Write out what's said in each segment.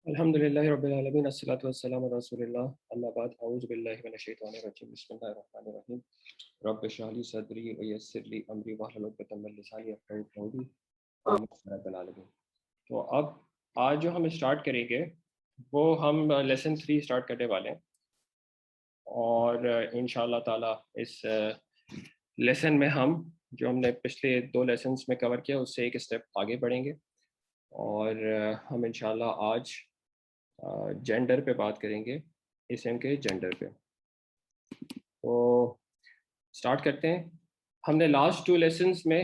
अल्हम्दुलिल्लाहि रब्बिल आलमीन अस्सलातु वस्सलामु अला रसूलिल्लाह अम्मा बाद अऊज़ु बिल्लाहि मिनश शैतानिर रजीम बिस्मिल्लाहिर रहमानिर रहीम रब्बि इश्रह ली सदरी व यस्सिर ली अमरी वहलुल उक़दतम मिन लिसानी यफ़क़हू क़ौली आमीन या रब्बल आलमीन। तो अब आज जो हम स्टार्ट करेंगे वो हम लेसन 3 स्टार्ट करने वाले हैं और इंशाअल्लाह ताला इस लेसन में हम जो हमने पिछले 2 लेसन्स में कवर किया उससे एक स्टेप आगे बढ़ेंगे और हम इंशाअल्लाह आज जेंडर पे बात करेंगे, इसम के जेंडर पे। तो स्टार्ट करते हैं। हमने लास्ट 2 लेसन्स में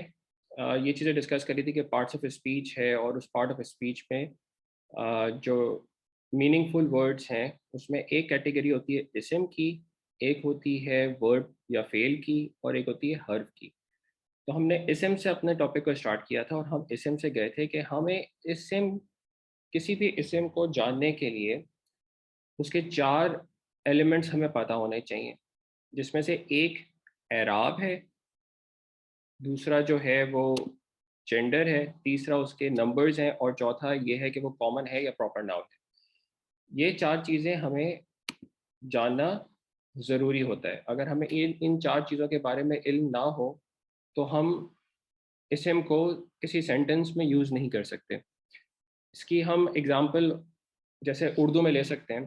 ये चीज़ें डिस्कस करी थी कि पार्ट्स ऑफ स्पीच है और उस पार्ट ऑफ स्पीच में जो मीनिंगफुल वर्ड्स हैं उसमें एक कैटेगरी होती है इसम की, एक होती है वर्ब या फेल की और एक होती है हर्फ की। तो हमने इसम से अपने टॉपिक को स्टार्ट किया था और हम इसम से गए थे कि हमें इसम किसी भी इसम को जानने के लिए उसके 4 एलिमेंट्स हमें पता होने चाहिए, जिसमें से एक एराब है, दूसरा जो है वो जेंडर है, तीसरा उसके नंबर्स हैं और चौथा ये है कि वो कॉमन है या प्रॉपर नाउन है। ये 4 चीज़ें हमें जानना ज़रूरी होता है। अगर हमें इन 4 चीज़ों के बारे में इल्म ना हो, तो हम इसम को किसी सेंटेंस में यूज़ नहीं कर सकते। इसकी हम एग्ज़ाम्पल जैसे उर्दू में ले सकते हैं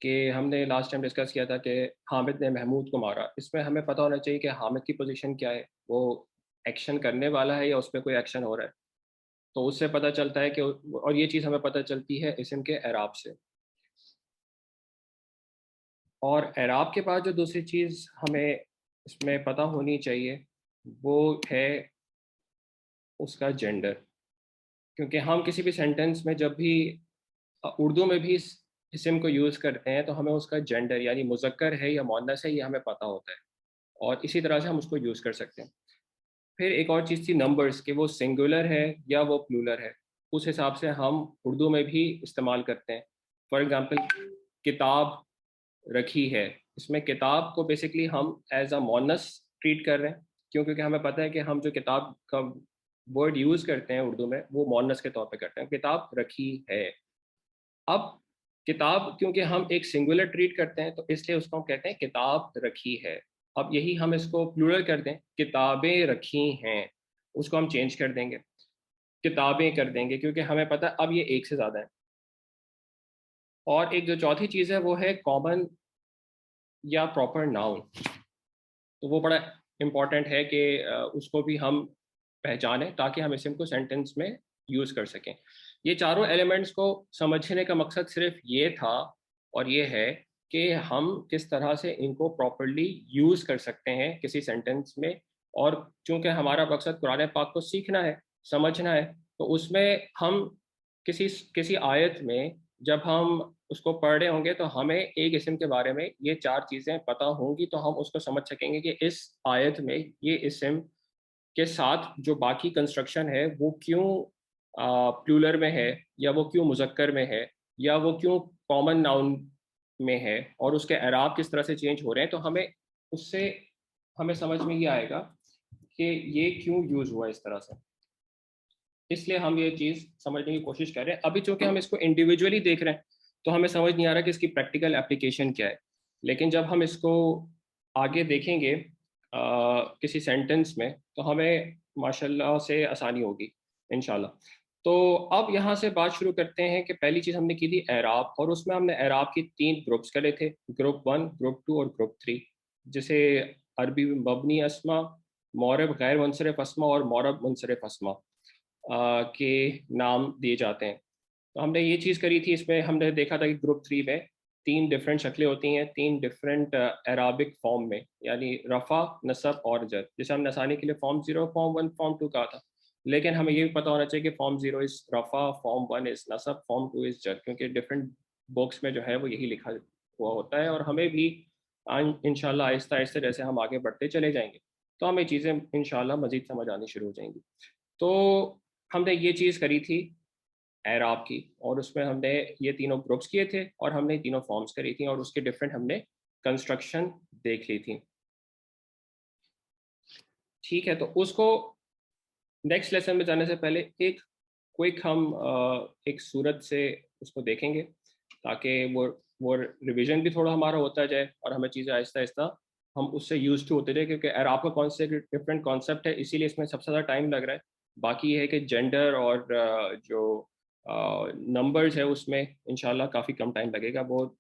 कि हमने लास्ट टाइम डिस्कस किया था कि हामिद ने महमूद को मारा। इसमें हमें पता होना चाहिए कि हामिद की पोजीशन क्या है, वो एक्शन करने वाला है या उस पे कोई एक्शन हो रहा है। तो उससे पता चलता है कि और ये चीज़ हमें पता चलती है इसम के एराब से। और एराब के बाद जो दूसरी चीज़ हमें इसमें पता होनी चाहिए वो है उसका जेंडर। क्योंकि हम किसी भी सेंटेंस में जब भी उर्दू में भी इस इसम को यूज़ करते हैं तो हमें उसका जेंडर यानी मुज़क्कर है या मुअन्नस है ये हमें पता होता है और इसी तरह से हम उसको यूज़ कर सकते हैं। फिर एक और चीज़ थी नंबर्स कि वो सिंगुलर है या वो प्लूरल है, उस हिसाब से हम उर्दू में भी इस्तेमाल करते हैं। फॉर एग्ज़ाम्पल किताब रखी है, इसमें किताब को बेसिकली हम एज अ मुअन्नस ट्रीट कर रहे हैं। क्यों? क्योंकि हमें पता है कि हम जो किताब का वर्ड यूज़ करते हैं उर्दू में वो मुअन्नस के तौर पे करते हैं, किताब रखी है। अब किताब क्योंकि हम एक सिंगुलर ट्रीट करते हैं तो इसलिए उसको हम कहते हैं किताब रखी है। अब यही हम इसको प्लूरल कर दें, किताबें रखी हैं, उसको हम चेंज कर देंगे, किताबें कर देंगे, क्योंकि हमें पता है अब ये एक से ज़्यादा है। और एक जो चौथी चीज़ है वो है कॉमन या प्रॉपर नाउन। तो वो बड़ा इम्पॉर्टेंट है कि उसको भी हम पहचानें ताकि हम इसको सेंटेंस में यूज़ कर सकें। ये चारों एलिमेंट्स को समझने का मकसद सिर्फ ये था और ये है कि हम किस तरह से इनको प्रॉपरली यूज़ कर सकते हैं किसी सेंटेंस में। और चूंकि हमारा मकसद कुरान पाक को सीखना है, समझना है, तो उसमें हम किसी किसी आयत में जब हम उसको पढ़ रहे होंगे तो हमें एक इस्म के बारे में ये 4 चीज़ें पता होंगी तो हम उसको समझ सकेंगे कि इस आयत में ये इस्म के साथ जो बाकी कंस्ट्रक्शन है वो क्यों प्लूरल में है या वो क्यों मुज़क्कर में है या वो क्यों कॉमन नाउन में है और उसके एराब किस तरह से चेंज हो रहे हैं। तो हमें उससे हमें समझ में ये आएगा कि ये क्यों यूज़ हुआ इस तरह से। इसलिए हम ये चीज़ समझने की कोशिश कर रहे हैं। अभी चूंकि हम इसको इंडिविजुअली देख रहे हैं तो हमें समझ नहीं आ रहा कि इसकी प्रैक्टिकल एप्लीकेशन क्या है। लेकिन जब हम इसको आगे देखेंगे किसी सेंटेंस में तो हमें माशाल्लाह से आसानी होगी इंशाल्लाह। तो अब यहाँ से बात शुरू करते हैं कि पहली चीज़ हमने की थी एराब, और उसमें हमने एराब की 3 ग्रुप्स करे थे, ग्रुप 1, ग्रुप 2 और ग्रुप 3, जिसे अरबी में मबनी अस्मा, मौरब गैर मुनसरिफ अस्मा और मौरब मुनसरिफ अस्मा के नाम दिए जाते हैं। तो हमने ये चीज़ करी थी, इसमें हमने देखा था कि ग्रुप 3 में 3 डिफरेंट शक्लें होती हैं, 3 डिफरेंट अराबिक फॉर्म में, यानी रफ़ा, नसब और जर, जिसे हमने आसानी के लिए फॉर्म 0, फॉर्म 1, फॉर्म 2 कहा था। लेकिन हमें ये भी पता होना चाहिए कि फॉर्म 0 इज़ रफ़ा, फॉर्म 1 इज़ नसब, फॉर्म 2 इज़ जर, क्योंकि डिफरेंट बुक्स में जो है वो यही लिखा हुआ होता है। और हमें भी इंशाल्लाह आहिस्ता आहिस्ता जैसे हम आगे बढ़ते चले जाएंगे तो हमें चीज़ें इंशाल्लाह मज़ीद समझ आनी शुरू हो जाएंगी। तो हमने ये चीज़ करी थी एराब की, और उसमें हमने ये तीनों ग्रुप्स किए थे और हमने तीनों फॉर्म्स करी थी और उसके डिफरेंट हमने कंस्ट्रक्शन देख ली थी। ठीक है, तो उसको नेक्स्ट लेसन में जाने से पहले एक क्विक हम एक सूरत से उसको देखेंगे ताकि वो रिवीजन भी थोड़ा हमारा होता जाए और हमें चीज़ें आहिस्ता आहिस्ता हम उससे यूज टू होते जाए, क्योंकि अरब का कॉन्सेप्ट डिफरेंट कॉन्सेप्ट है, इसीलिए इसमें सबसे ज़्यादा टाइम लग रहा है। बाकी ये है कि जेंडर और जो नंबर्स है उसमें इंशाल्लाह काफ़ी कम टाइम लगेगा, बहुत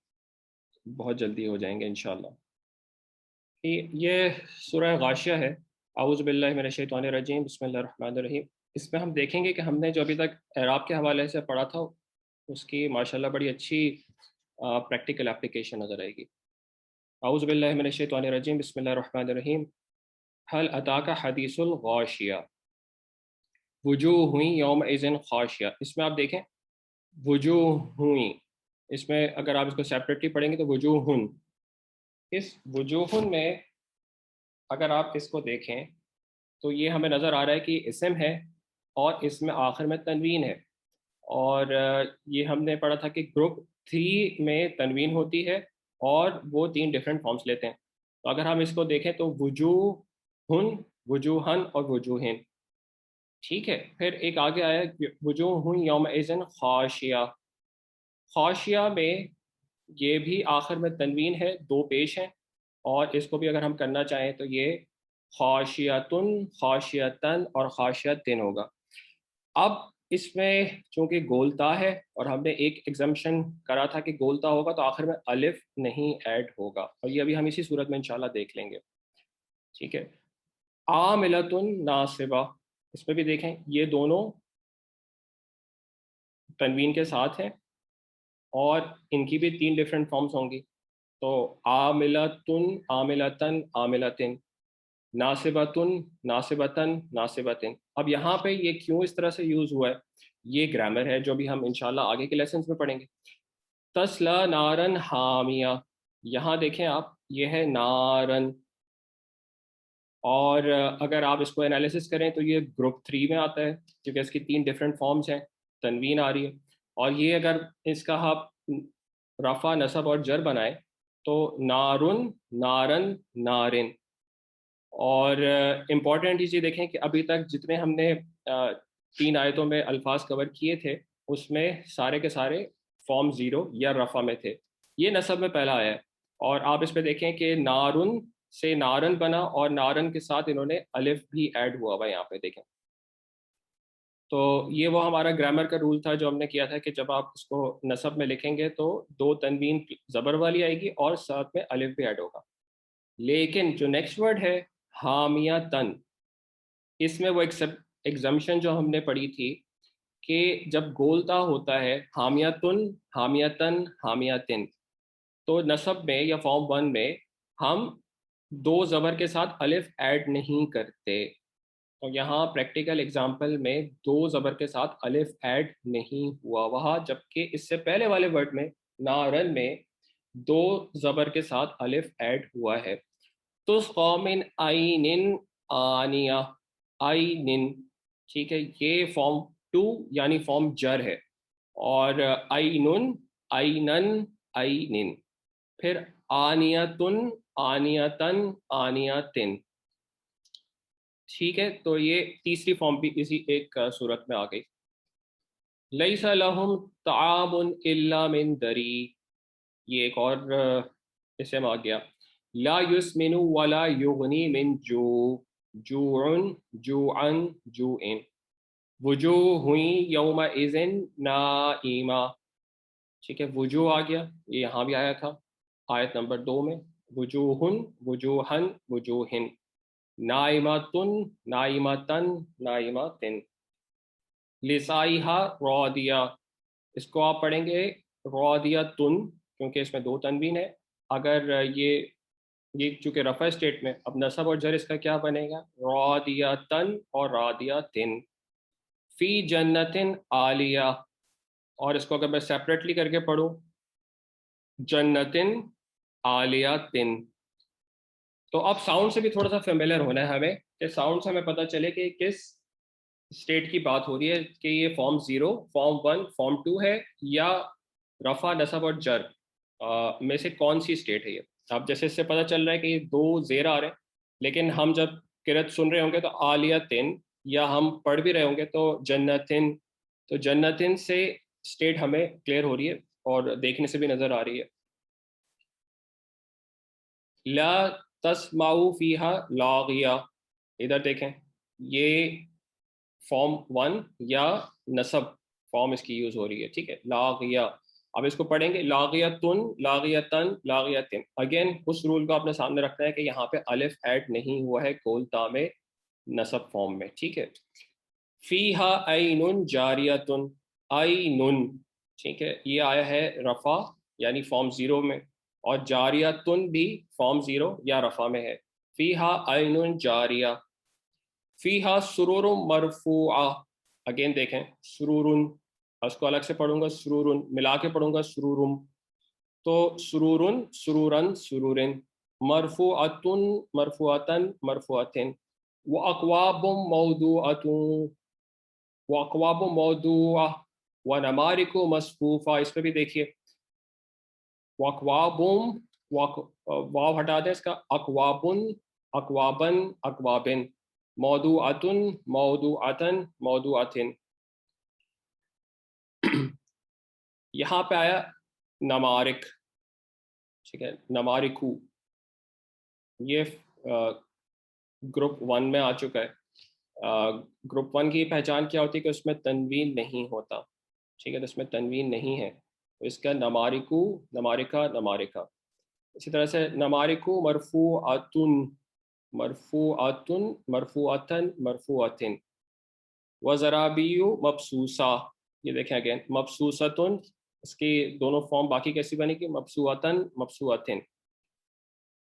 बहुत जल्दी हो जाएंगे इंशाल्लाह। ये सूरह गाशिया है। आऊज़ु बिल्लाहि मिनश शैतानिर रजीम, बिस्मिल्लाहिर रहमानिर रहीम। इसमें हम देखेंगे कि हमने जो अभी तक एराब के हवाले से पढ़ा था उसकी माशाल्लाह बड़ी अच्छी प्रैक्टिकल एप्लीकेशन नज़र आएगी। आऊज़ु बिल्लाहि मिनश शैतानिर रजीम, बिस्मिल्लाहिर रहमानिर रहीम। हल अताका हदीसुल गाशिया वुजूह हुई यौम इज़िन खाशिया। इसमें आप देखें वुजूह हुई, इसमें अगर आप इसको सेपरेटली पढ़ेंगे तो वुजूहुन। इस वुजूहुन में अगर आप इसको देखें तो ये हमें नज़र आ रहा है कि इसम है और इसमें आखिर में तनवीन है। और ये हमने पढ़ा था कि ग्रुप 3 में तनवीन होती है और वो 3 डिफरेंट फॉर्म्स लेते हैं। तो अगर हम इसको देखें तो वुजूहुन, वुजूहन और वुजूहिन। ठीक है, फिर एक आगे आया वुजूहुन यौम इज़न खाशिया। खाशिया में ये भी आखिर में तनवीन है, 2 पेश हैं, और इसको भी अगर हम करना चाहें तो ये खाशियतुन, खाशियतन और खाशियतिन होगा। अब इसमें चूंकि गोलता है और हमने एक एग्जम्पशन करा था कि गोलता होगा तो आखिर में अलिफ नहीं ऐड होगा, और ये अभी हम इसी सूरत में इंशाल्लाह देख लेंगे। ठीक है, आमिलतुन नासिबा, इसमें भी देखें ये दोनों तनवीन के साथ हैं और इनकी भी 3 डिफरेंट फॉर्म्स होंगी। तो आमिलतुन, आमिलतन, आमिलतिन, नासिबतुन, नासिबतन, नासिबतिन। अब यहाँ पे ये क्यों इस तरह से यूज हुआ है, ये ग्रामर है जो भी हम इंशाल्लाह आगे के लेसन में पढ़ेंगे। तस्ला नारन हामिया, यहाँ देखें आप, ये है नारन, और अगर आप इसको एनालिसिस करें तो ये ग्रुप 3 में आता है क्योंकि इसकी 3 डिफरेंट फॉर्म्स हैं, तनवीन आ रही है। और ये अगर इसका आप रफ़ा नसब और जर बनाए तो नारुन, नारन, नारिन। और इम्पॉर्टेंट चीज़ ये देखें कि अभी तक जितने हमने 3 आयतों में अल्फाज कवर किए थे उसमें सारे के सारे फॉर्म ज़ीरो या रफ़ा में थे, ये नसब में पहला आया है। और आप इस पर देखें कि नारुन से नारन बना और नारन के साथ इन्होंने अलिफ भी ऐड हुआ हुआ यहाँ पे देखें। तो ये वो हमारा ग्रामर का रूल था जो हमने किया था कि जब आप इसको नसब में लिखेंगे तो 2 तनवीन ज़बर वाली आएगी और साथ में अलिफ भी ऐड होगा। लेकिन जो नेक्स्ट वर्ड है हामिया तन, इसमें वो एग्जम्पशन जो हमने पढ़ी थी कि जब गोलता होता है हामियतुन, हामियतन, हामियतिन, तो नसब में या फॉर्म 1 में हम 2 ज़बर के साथ अलिफ ऐड नहीं करते। तो यहाँ प्रैक्टिकल एग्जाम्पल में 2 ज़बर के साथ अलिफ ऐड नहीं हुआ वहाँ, जबकि इससे पहले वाले वर्ड में नारन में 2 ज़बर के साथ अलिफ ऐड हुआ है। तो कौमिन आइनिन आनिया, आइनिन। ठीक है, ये फॉर्म 2 यानी फॉर्म जर है। और आइनुन, आइनन, आइनिन। फिर आनियतुन, आनियतन, आनियतिन। ठीक है, तो ये तीसरी फॉर्म भी इसी एक सूरत में आ गई। लैसा लहुम तामुन इल्ला मिन दरी, ये एक और इसम आ गया। ला युस्मिनु वला युगनी मिन जू, जूउन, जूअन, जूइन। वुजूह हुई यौमा इज़िन नाइमा। ठीक है, वुजूह आ गया, ये यहाँ भी आया था आयत नंबर 2 में। वुजूहुन, वुजूहन, वुजूहिन। नाइमातुन, नाइमातन, नाइमातिन। लिसाइहा रौदिया, इसको आप पढ़ेंगे रौदिया तुन, क्योंकि इसमें 2 तनवीन है। अगर ये चूंकि रफ़ा स्टेट में, अब नसब और जर इसका क्या बनेगा, रौदिया तन और रादिया तिन। फ़ी जन्नतिन आलिया, और इसको अगर मैं सेपरेटली करके पढ़ूँ, जन्नतिन आलिया तिन। तो अब साउंड से भी थोड़ा सा फेमिलियर होना है हमें, कि साउंड से हमें पता चले कि किस स्टेट की बात हो रही है, कि ये फॉर्म 0, फॉर्म 1, फॉर्म 2 है, या रफ़ा नसब और जर में से कौन सी स्टेट है ये। अब जैसे इससे पता चल रहा है कि ये 2 ज़ेर आ रहे हैं, लेकिन हम जब किरत सुन रहे होंगे तो आलिया तिन, या हम पढ़ भी रहे होंगे तो जन्नतिन, तो जन्नतिन से स्टेट हमें क्लियर हो रही है और देखने से भी नज़र आ रही है। ला तस्माउ फीहा लागिया, इधर देखें, ये फॉर्म वन या नसब फॉर्म इसकी यूज हो रही है, ठीक है, लागिया। अब इसको पढ़ेंगे, लागियतुन, लागियतन, लागियतिन। अगेन उस रूल को आपने सामने रखना है कि यहाँ पे अलिफ ऐड नहीं हुआ है कोलता में नसब फॉर्म में, ठीक है। फीहा ऐनुन जारियतुन, ऐनुन, ठीक है, ये आया है रफा यानी फॉर्म जीरो में, और जारियतुन भी फॉर्म जीरो या रफा में है। फीहा ऐनुन जारिया, फीहा सुरूरुम मरफूआ। अगेन देखें, सुरूरुन, उसको अलग से पढ़ूंगा, सुरूरुन मिला के पढ़ूंगा, सुरूरुम। तो सुरूरुन, सुरूरन, सुरूरिन, मरफूअतुन, मरफूअतन, मरफूअतिन, व अकवाबुम मौदूअतुन, व अकवाबुम मौदूआ, व नमारिकु मसफूफा। इस पे भी देखिए, व अकवाबुम, वाव हटा दें इसका, अकवाबुन, अकवाबन, अकवाबिन, मौदूअतुन, मौदूअतन, मौदूअतिन। यहाँ पे आया नमारिक, ठीक है, नमारिकू, ये ग्रुप वन में आ चुका है। ग्रुप वन की पहचान क्या होती है कि उसमें तनवीन नहीं होता, ठीक है, तो इसमें तनवीन नहीं है, तो इसका नमारिकू, नमारिका, नमारिका। इसी तरह से नमारिकू मरफू आतुन, मरफू आतुन, मरफू आतन, मरफू आतिन, वज़राबियु मबसूसा। ये देखें अगेन, मबसूसतुन, इसकी दोनों फॉर्म बाकी कैसी बनेगी, मबसूअतन, मबसूअतिन।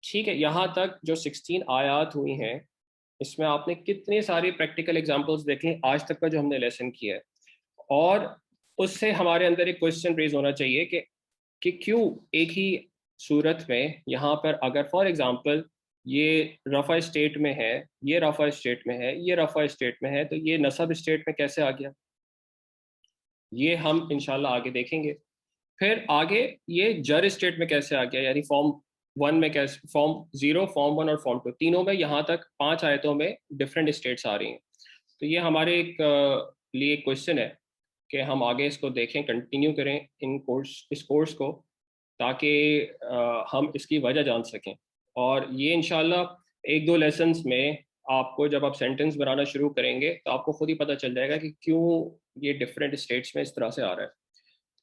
ठीक है, यहाँ तक जो 16 आयात हुई हैं, इसमें आपने कितने सारे प्रैक्टिकल एग्जांपल्स देखे आज तक का जो हमने लेसन किया है, और उससे हमारे अंदर एक क्वेश्चन रेज होना चाहिए कि क्यों एक ही सूरत में यहाँ पर अगर फॉर एग्जांपल ये रफ़ा स्टेट में है, ये रफ़ा स्टेट में है, ये रफ़ा स्टेट में है, तो ये नसब स्टेट में कैसे आ गया, ये हम इंशाल्लाह आगे देखेंगे। फिर आगे ये जर स्टेट में कैसे आ गया, यानी फॉर्म वन में कैसे, फॉर्म जीरो, फॉर्म वन और फॉर्म टू, तीनों में यहाँ तक 5 आयतों में डिफरेंट स्टेट्स आ रही हैं। तो ये हमारे एक लिए क्वेश्चन है कि हम आगे इसको देखें, कंटिन्यू करें इस कोर्स को, ताकि हम इसकी वजह जान सकें। और ये इंशाल्लाह एक दो लेसन्स में आपको, जब आप सेंटेंस बनाना शुरू करेंगे तो आपको खुद ही पता चल जाएगा कि क्यों ये डिफरेंट स्टेट्स में इस तरह से आ रहा है,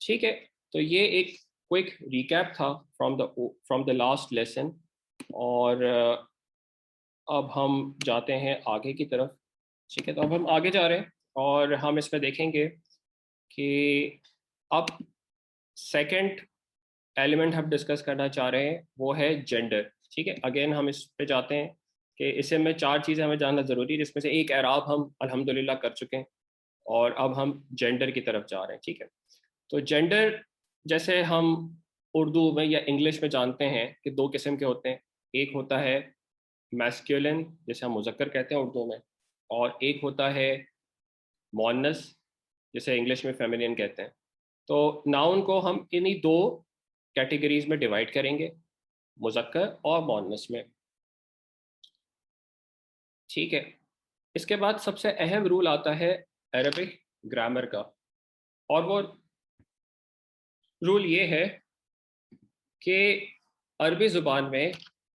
ठीक है। तो ये एक क्विक रिकैप था फ्रॉम द लास्ट लेसन, और अब हम जाते हैं आगे की तरफ, ठीक है। तो अब हम आगे जा रहे हैं और हम इसमें देखेंगे कि अब सेकंड एलिमेंट हम डिस्कस करना चाह रहे हैं वो है जेंडर, ठीक है। अगेन हम इस पे जाते हैं कि इसे में 4 चीज़ें हमें जानना ज़रूरी है, जिसमें से एक एराब हम अल्हम्दुलिल्लाह कर चुके हैं, और अब हम जेंडर की तरफ जा रहे हैं, ठीक है। तो जेंडर, जैसे हम उर्दू में या इंग्लिश में जानते हैं कि 2 किस्म के होते हैं, एक होता है मैस्कुलिन, जैसे हम मुज़क्कर कहते हैं उर्दू में, और एक होता है मोअन्नस, जिसे इंग्लिश में फेमिनिन कहते हैं। तो नाउन को हम इन्हीं 2 कैटेगरीज में डिवाइड करेंगे, मुज़क्कर और मोअन्नस में, ठीक है। इसके बाद सबसे अहम रूल आता है अरबिक ग्रामर का, और वो रूल ये है कि अरबी ज़ुबान में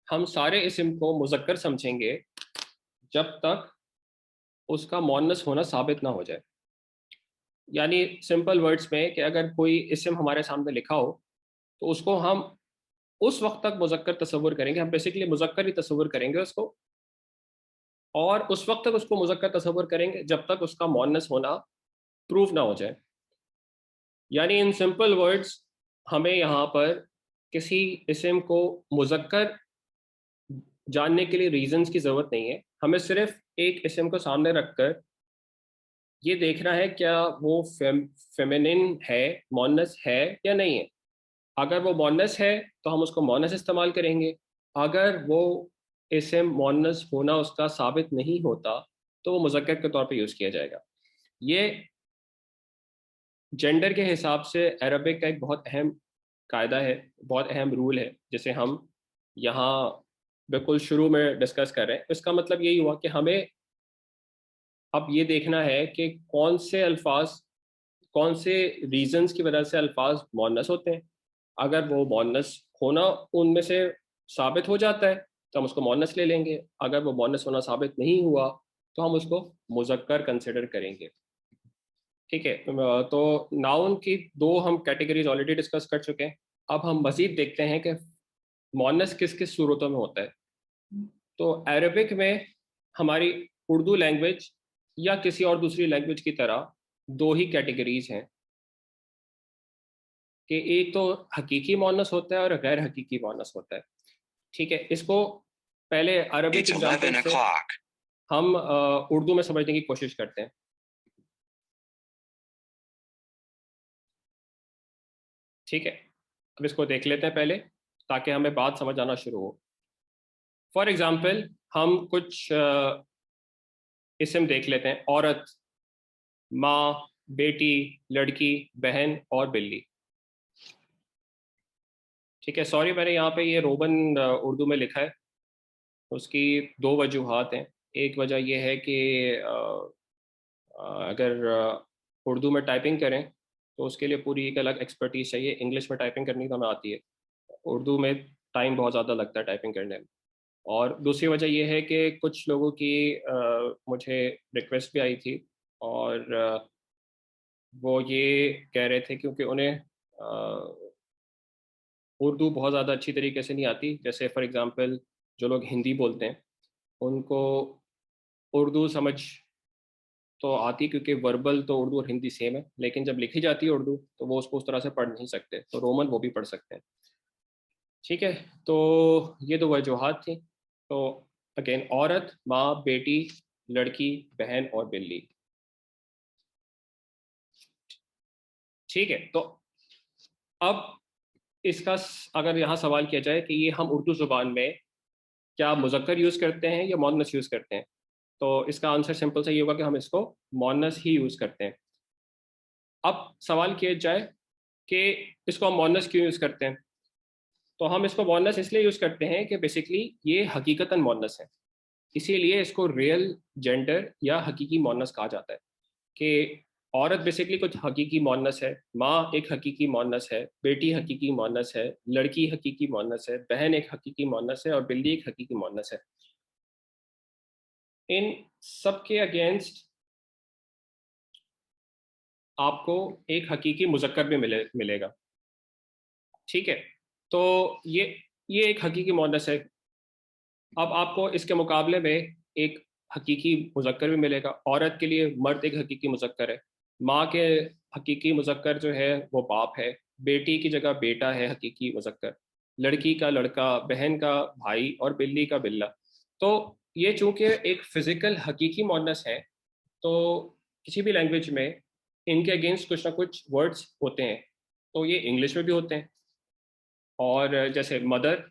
हम सारे इस्म को मुज़क्कर समझेंगे जब तक उसका मोअन्नस होना साबित ना हो जाए। यानी सिंपल वर्ड्स में कि अगर कोई इस्म हमारे सामने लिखा हो तो उसको हम उस वक्त तक मुज़क्कर तस्वुर करेंगे, हम बेसिकली मुज़क्कर ही तस्वुर करेंगे उसको, और उस वक्त तक उसको मुज़क्कर तस्वुर करेंगे जब तक उसका मोअन्नस होना प्रूफ ना हो जाए। यानी इन सिंपल वर्ड्स, हमें यहाँ पर किसी इस्म को मुज़क्कर जानने के लिए रीजंस की ज़रूरत नहीं है, हमें सिर्फ एक इस्म को सामने रखकर ये देखना है क्या वो फेमिनिन है, मोअन्नस है या नहीं है। अगर वो मोअन्नस है तो हम उसको मोअन्नस इस्तेमाल करेंगे, अगर वो इस्म मोअन्नस होना उसका साबित नहीं होता तो वो मुज़क्कर के तौर पे यूज़ किया जाएगा। ये जेंडर के हिसाब से अरबिक का एक बहुत अहम कायदा है, बहुत अहम रूल है, जिसे हम यहाँ बिल्कुल शुरू में डिस्कस कर रहे हैं। इसका मतलब यही हुआ कि हमें अब ये देखना है कि कौन से अल्फाज कौन से रीजंस की वजह से अल्फाज मुअन्नस होते हैं। अगर वो मुअन्नस होना उनमें से साबित हो जाता है तो हम उसको मुअन्नस ले लेंगे, अगर वो मुअन्नस होना साबित नहीं हुआ तो हम उसको मुज़क्कर कंसिडर करेंगे। ठीक है, तो नाउन की दो हम कैटेगरीज ऑलरेडी डिस्कस कर चुके हैं। अब हम मजीद देखते हैं कि मुअन्नस किस किस सूरतों में होता है। तो अरबिक में हमारी उर्दू लैंग्वेज या किसी और दूसरी लैंग्वेज की तरह दो ही कैटेगरीज हैं कि एक तो हकीकी मुअन्नस होता है और गैर हकीकी मुअन्नस होता है। ठीक है, इसको पहले अरबिक एग्जाम्पल से हम उर्दू में समझने की कोशिश करते हैं। ठीक है, अब इसको देख लेते हैं पहले ताकि हमें बात समझ आना शुरू हो। फॉर एग्जाम्पल हम कुछ इसम देख लेते हैं, औरत, माँ, बेटी, लड़की, बहन और बिल्ली। ठीक है, सॉरी मैंने यहाँ पे ये रोमन उर्दू में लिखा है, उसकी दो वजूहात हैं। एक वजह यह है कि अगर उर्दू में टाइपिंग करें तो उसके लिए पूरी एक अलग एक्सपर्टीज चाहिए। इंग्लिश में टाइपिंग करनी तो हमें आती है, उर्दू में टाइम बहुत ज़्यादा लगता है टाइपिंग करने में। और दूसरी वजह यह है कि कुछ लोगों की मुझे रिक्वेस्ट भी आई थी और वो ये कह रहे थे क्योंकि उन्हें उर्दू बहुत ज़्यादा अच्छी तरीके से नहीं आती। जैसे फॉर एग्ज़ाम्पल जो लोग हिंदी बोलते हैं उनको उर्दू समझ तो आती, क्योंकि वर्बल तो उर्दू और हिंदी सेम है, लेकिन जब लिखी जाती है उर्दू तो वो उसको उस तरह से पढ़ नहीं सकते, तो रोमन वो भी पढ़ सकते हैं। ठीक है, तो ये दो वजूहात थी। तो अगेन, औरत, माँ, बेटी, लड़की, बहन और बिल्ली। ठीक है, तो अब इसका अगर यहाँ सवाल किया जाए कि ये हम उर्दू ज़ुबान में क्या मुज़क्कर यूज़ करते हैं या मुअन्नस यूज़ करते हैं, तो इसका आंसर सिंपल सा ये होगा कि हम इसको मुअन्नस ही यूज़ करते हैं। अब सवाल किया जाए कि इसको हम मुअन्नस क्यों यूज़ करते हैं, तो हम इसको मुअन्नस इसलिए यूज़ करते हैं कि बेसिकली ये हकीकतन मुअन्नस है, इसीलिए इसको रियल जेंडर या हकीकी मुअन्नस कहा जाता है। कि औरत बेसिकली कुछ हकीकी मुअन्नस है, माँ एक हकीकी मुअन्नस है, बेटी हकीकी मुअन्नस है, लड़की हकीकी मुअन्नस है, बहन एक हकीकी मुअन्नस है और बिल्ली एक हकीकी मुअन्नस है। इन सब के अगेंस्ट आपको एक हकीकी मुज़क्कर भी मिलेगा। ठीक है, तो ये एक हकीकी मुअन्नस है। अब आपको इसके मुकाबले में एक हकीकी मुज़क्कर भी मिलेगा। औरत के लिए मर्द एक हकीकी मुज़क्कर है, माँ के हकीकी मुज़क्कर जो है वो बाप है, बेटी की जगह बेटा है हकीकी मुज़क्कर, लड़की का लड़का, बहन का भाई और बिल्ली का बिल्ला। तो ये चूंकि एक फिजिकल हकीकी मुअन्नस है, तो किसी भी लैंग्वेज में इनके अगेंस्ट कुछ ना कुछ वर्ड्स होते हैं। तो ये इंग्लिश में भी होते हैं, और जैसे मदर,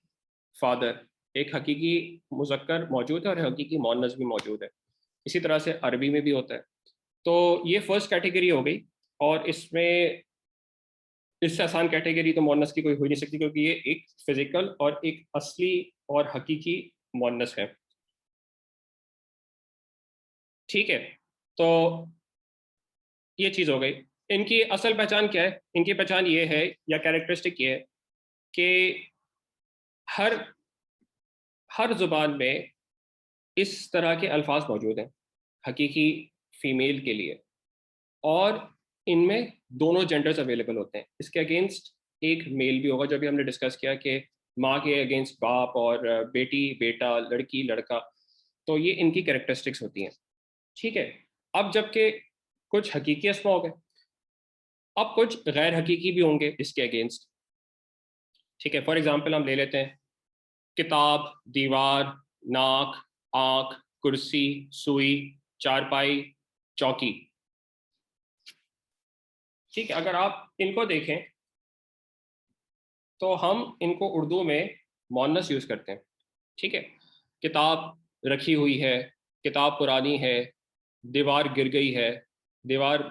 फादर एक हकीकी मुज़क्कर मौजूद है और हकीकी मुअन्नस भी मौजूद है। इसी तरह से अरबी में भी होता है। तो ये फर्स्ट कैटेगरी हो गई, और इसमें इससे आसान कैटेगरी तो मुअन्नस की कोई हो ही नहीं सकती, क्योंकि ये एक फिजिकल और एक असली और हकीकी मुअन्नस है। ठीक है, तो ये चीज़ हो गई। इनकी असल पहचान क्या है? इनकी पहचान ये है या कैरेक्टरिस्टिक ये है कि हर हर जुबान में इस तरह के अल्फाज मौजूद हैं हकीकी फीमेल के लिए, और इनमें दोनों जेंडर्स अवेलेबल होते हैं। इसके अगेंस्ट एक मेल भी होगा, जो भी हमने डिस्कस किया कि माँ के अगेंस्ट बाप और बेटी बेटा, लड़की लड़का। तो ये इनकी कैरेक्टरिस्टिक्स होती हैं। ठीक है, अब जबकि कुछ हकीकी अस्मा हो गए, अब कुछ गैर हकीकी भी होंगे इसके अगेंस्ट। ठीक है, फॉर एग्जाम्पल हम ले लेते हैं किताब, दीवार, नाक, आँख, कुर्सी, सुई, चारपाई, चौकी। ठीक है, अगर आप इनको देखें तो हम इनको उर्दू में मुअन्नस यूज़ करते हैं। ठीक है, किताब रखी हुई है, किताब पुरानी है, दीवार गिर गई है, दीवार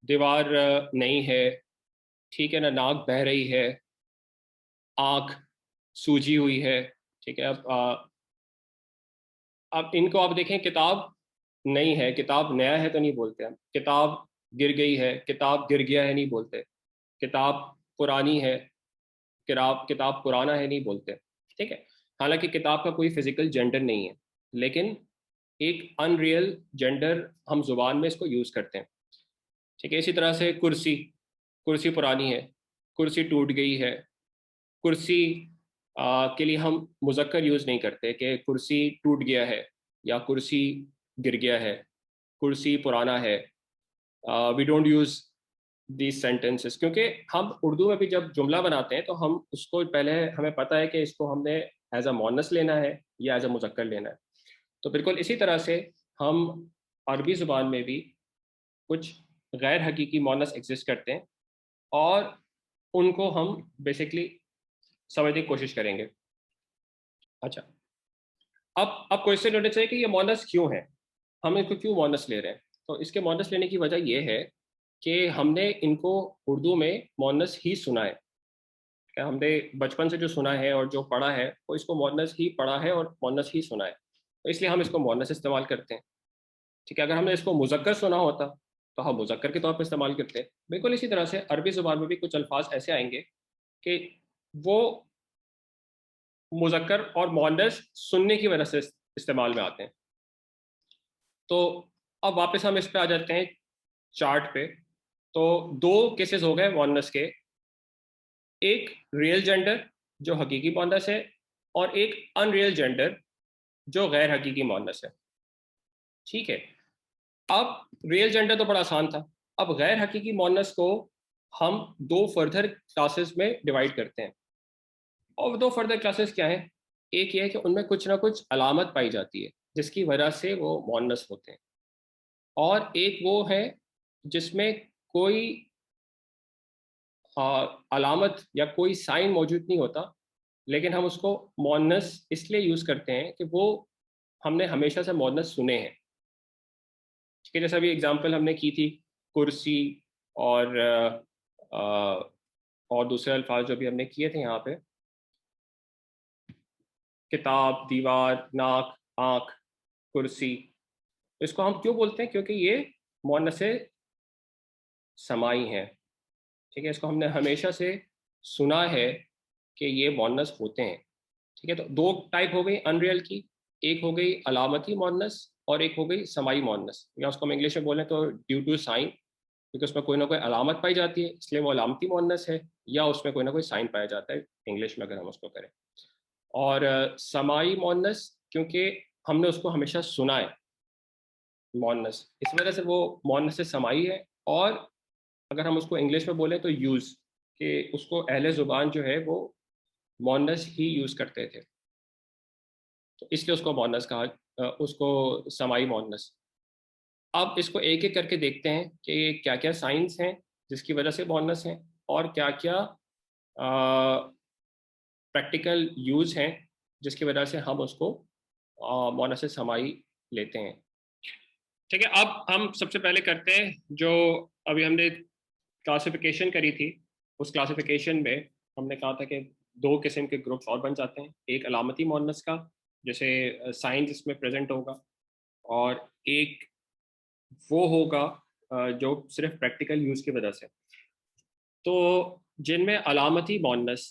दीवार नहीं है। ठीक है ना, नाक बह रही है, आँख सूजी हुई है। ठीक है, अब इनको आप देखें, किताब नहीं है, किताब नया है तो नहीं बोलते हम, किताब गिर गई है, किताब गिर गया है नहीं बोलते, किताब पुरानी है, किताब पुराना है नहीं बोलते। ठीक है, हालांकि किताब का कोई फिजिकल जेंडर नहीं है, लेकिन एक अनरियल जेंडर हम जुबान में इसको यूज करते हैं। ठीक है, इसी तरह से कुर्सी, कुर्सी पुरानी है, कुर्सी टूट गई है। कुर्सी के लिए हम मुज़क्कर यूज नहीं करते कि कुर्सी टूट गया है या कुर्सी गिर गया है, कुर्सी पुराना है। We don't use these sentences, क्योंकि हम उर्दू में भी जब जुमला बनाते हैं तो हम उसको पहले हमें पता है कि इसको हमने एज अ मोनस लेना है या एज अ मुज़क्कर लेना है। तो बिल्कुल इसी तरह से हम अरबी ज़ुबान में भी कुछ गैर हकीकी मोनस एग्जिस्ट करते हैं, और उनको हम बेसिकली समझने की कोशिश करेंगे। अच्छा, अब क्वेश्चन होने चाहिए कि ये मोनस क्यों है, हम इनको क्यों मोनस ले रहे हैं। तो इसके मोनस लेने की वजह यह है कि हमने इनको उर्दू में मोनस ही सुना है। हमने बचपन से जो सुना है और जो पढ़ा है वो इसको मोनस ही पढ़ा है और मोनस ही सुना है, तो इसलिए हम इसको मोनस इस्तेमाल करते हैं। ठीक है, अगर हमने इसको मुज़क्कर सुना होता तो हम मुज़क्कर के तौर पर इस्तेमाल करते हैं। बिल्कुल इसी तरह से अरबी ज़ुबान में भी कुछ अल्फाज ऐसे आएंगे कि वो मुज़क्कर और मोनस सुनने की वजह से इस्तेमाल में आते हैं। तो अब वापस हम इस पे आ जाते हैं चार्ट पे। तो दो केसेस हो गए मोनस के, एक रियल जेंडर जो हकीकी मोनस है, और एक अनरियल जेंडर जो गैर हकीकी मोनस है। ठीक है, अब रियल जेंडर तो बड़ा आसान था। अब गैर हकीकी मोनस को हम दो फर्दर क्लासेस में डिवाइड करते हैं। और दो फर्दर क्लासेस क्या है? एक ये है कि उनमें कुछ ना कुछ अलामत पाई जाती है जिसकी वजह से वो मोनस होते हैं, और एक वो है जिसमें कोई अलामत या कोई साइन मौजूद नहीं होता, लेकिन हम उसको मोनस इसलिए यूज करते हैं कि वो हमने हमेशा से मोनस सुने हैं। ठीक है, जैसा भी एग्जांपल हमने की थी, कुर्सी और और दूसरे अल्फाज जो भी हमने किए थे यहाँ पे, किताब, दीवार, नाक, आँख, कुर्सी। इसको हम क्यों बोलते हैं? क्योंकि ये मोनस से समाई हैं। ठीक है, इसको हमने हमेशा से सुना है कि ये मोनस होते हैं। ठीक है, तो दो टाइप हो गई अनरियल की, एक हो गई अलामती मोनस और एक हो गई समाई मोनस, या उसको हम इंग्लिश में बोलें तो ड्यू टू साइन, क्योंकि उसमें कोई ना कोई अलामत पाई जाती है इसलिए वो अलामती मोनस है, या उसमें कोई ना कोई साइन पाया जाता है इंग्लिश में अगर हम उसको करें। और समाई मोनस क्योंकि हमने उसको हमेशा सुना है मोनस, इस वजह से वो मोनस से समाई है। और अगर हम उसको इंग्लिश में बोलें तो यूज़, कि उसको अहले ज़ुबान जो है वो मोनस ही यूज़ करते थे, तो इसलिए उसको मोनस कहा, उसको समाई मोनस। अब इसको एक एक करके देखते हैं कि क्या क्या साइंस हैं जिसकी वजह से मोनस हैं, और क्या क्या प्रैक्टिकल यूज़ हैं जिसकी वजह से हम उसको मोनस से समाई लेते हैं। ठीक है, अब हम सबसे पहले करते हैं जो अभी हमने क्लासिफिकेशन करी थी, उस क्लासिफिकेशन में हमने कहा था कि दो किस्म के ग्रुप्स और बन जाते हैं, एक अलामती मोनस का जैसे साइंस इसमें प्रेजेंट होगा, और एक वो होगा जो सिर्फ प्रैक्टिकल यूज़ की वजह से। तो जिनमें अलामती मोनस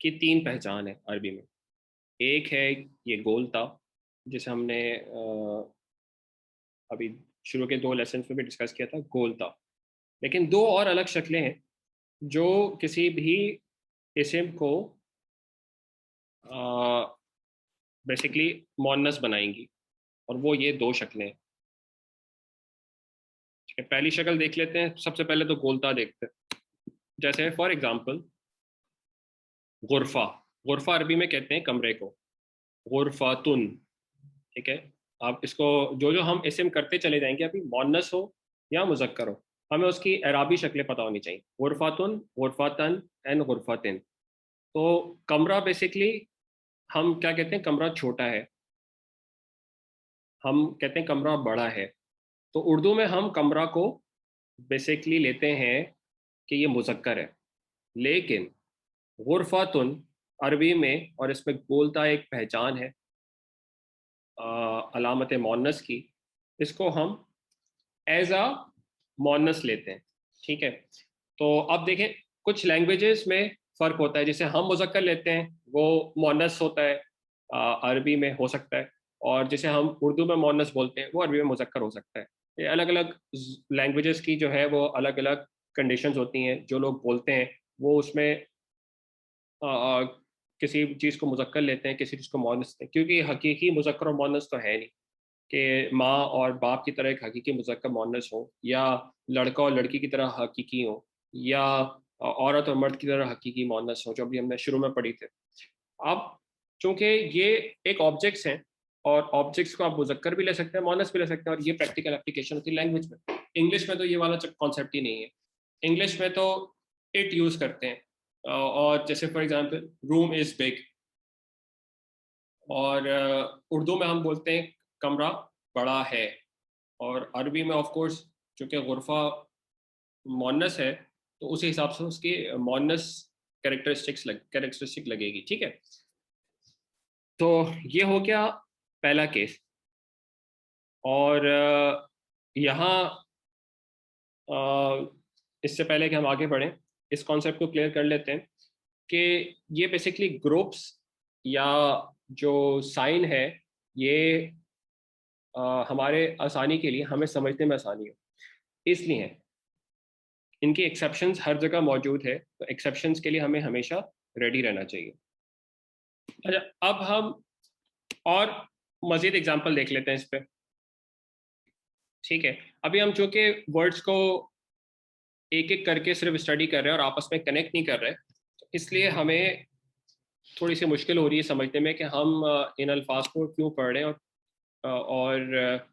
की तीन पहचान है अरबी में। एक है ये गोलता, जिसे हमने अभी शुरू के दो लेसन में भी डिस्कस किया था, गोलता। लेकिन दो और अलग शक्लें हैं जो किसी भी इस्म को बेसिकली मोनस बनाएंगी, और वो ये दो शक्लें हैं। ठीक है, पहली शक्ल देख लेते हैं, सबसे पहले तो गोलता देखते हैं। जैसे फॉर एग्जांपल गुरफा, गुरफा अरबी में कहते हैं कमरे को, गुरफातुन। ठीक है, आप इसको जो जो हम इस्म करते चले जाएंगे, अभी मोनस हो या मुजक्कर हो, हमें उसकी एराबी शक्लें पता होनी चाहिए, गुरफातुन, गुरफातन एंड गुरफातिन। तो कमरा बेसिकली हम क्या कहते हैं, कमरा छोटा है, हम कहते हैं कमरा बड़ा है। तो उर्दू में हम कमरा को बेसिकली लेते हैं कि ये मुजक्कर है, लेकिन गुरफातुन अरबी में, और इसमें बोलता एक पहचान है अलामत मोनस की, इसको हम एज अ मोनस लेते हैं, ठीक है। तो अब देखें कुछ लैंग्वेजेस में फ़र्क होता है, जैसे हम मुज़क्कर लेते हैं वो मोनस होता है, अरबी में हो सकता है, और जैसे हम उर्दू में मोनस बोलते हैं वो अरबी में मुज़क्कर हो सकता है। ये अलग अलग लैंग्वेजेस की जो है वो अलग अलग कंडीशंस होती हैं, जो लोग बोलते हैं वो उसमें किसी चीज़ को मुज़क्कर लेते हैं, किसी चीज़ को मोनस लेते हैं, क्योंकि हकीकी मुज़क्कर और मोनस तो है नहीं कि माँ और बाप की तरह एक हकीकी मुज़क्कर मोनस हो, या लड़का और लड़की की तरह हकीकी हो, या औरत और मर्द की तरह हकीकी मोनस हो, जो भी हमने शुरू में पढ़ी थे। अब चूंकि ये एक ऑब्जेक्ट्स हैं, और ऑब्जेक्ट्स को आप मुज़क्कर भी ले सकते हैं, मोनस भी ले सकते हैं, और ये प्रैक्टिकल एप्लीकेशन होती है लैंग्वेज में। इंग्लिश में तो ये वाला कॉन्सेप्ट ही नहीं है। इंग्लिश में तो इट यूज़ करते हैं, और जैसे for example room is big, और उर्दू में हम बोलते हैं कमरा बड़ा है, और अरबी में ऑफ कोर्स चूंकि गुरफा मोनस है तो उसी हिसाब से उसकी मोनस कैरेक्टरिस्टिक लगेगी, ठीक है। तो ये हो गया पहला केस। और यहाँ इससे पहले कि हम आगे बढ़ें, इस कॉन्सेप्ट को क्लियर कर लेते हैं कि ये बेसिकली ग्रुप्स या जो साइन है, ये हमारे आसानी के लिए, हमें समझने में आसानी हो इसलिए है। इनकी एक्सेप्शंस हर जगह मौजूद है, तो एक्सेप्शंस के लिए हमें हमेशा रेडी रहना चाहिए। अच्छा, अब हम और मजीद एग्जांपल देख लेते हैं इस पे, ठीक है। अभी हम चूंकि वर्ड्स को एक एक करके सिर्फ स्टडी कर रहे हैं और आपस में कनेक्ट नहीं कर रहे, तो इसलिए हमें थोड़ी सी मुश्किल हो रही है समझने में कि हम इन अल्फाज को क्यों पढ़ रहे हैं, और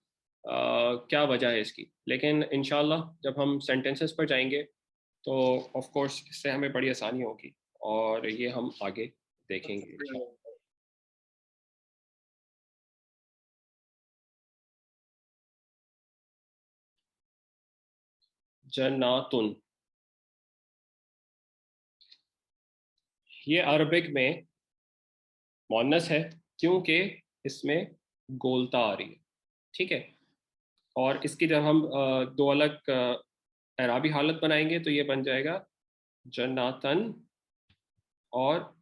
क्या वजह है इसकी। लेकिन इंशाल्लाह जब हम सेंटेंसेस पर जाएंगे तो ऑफ कोर्स इससे हमें बड़ी आसानी होगी, और ये हम आगे देखेंगे इंशाल्लाह। जन्नातुन, ये अरबिक में मोनस है, क्योंकि इसमें गोलता आ रही है, ठीक है। और इसकी जब हम दो अलग एराबी हालत बनाएंगे तो ये बन जाएगा जन्नातन और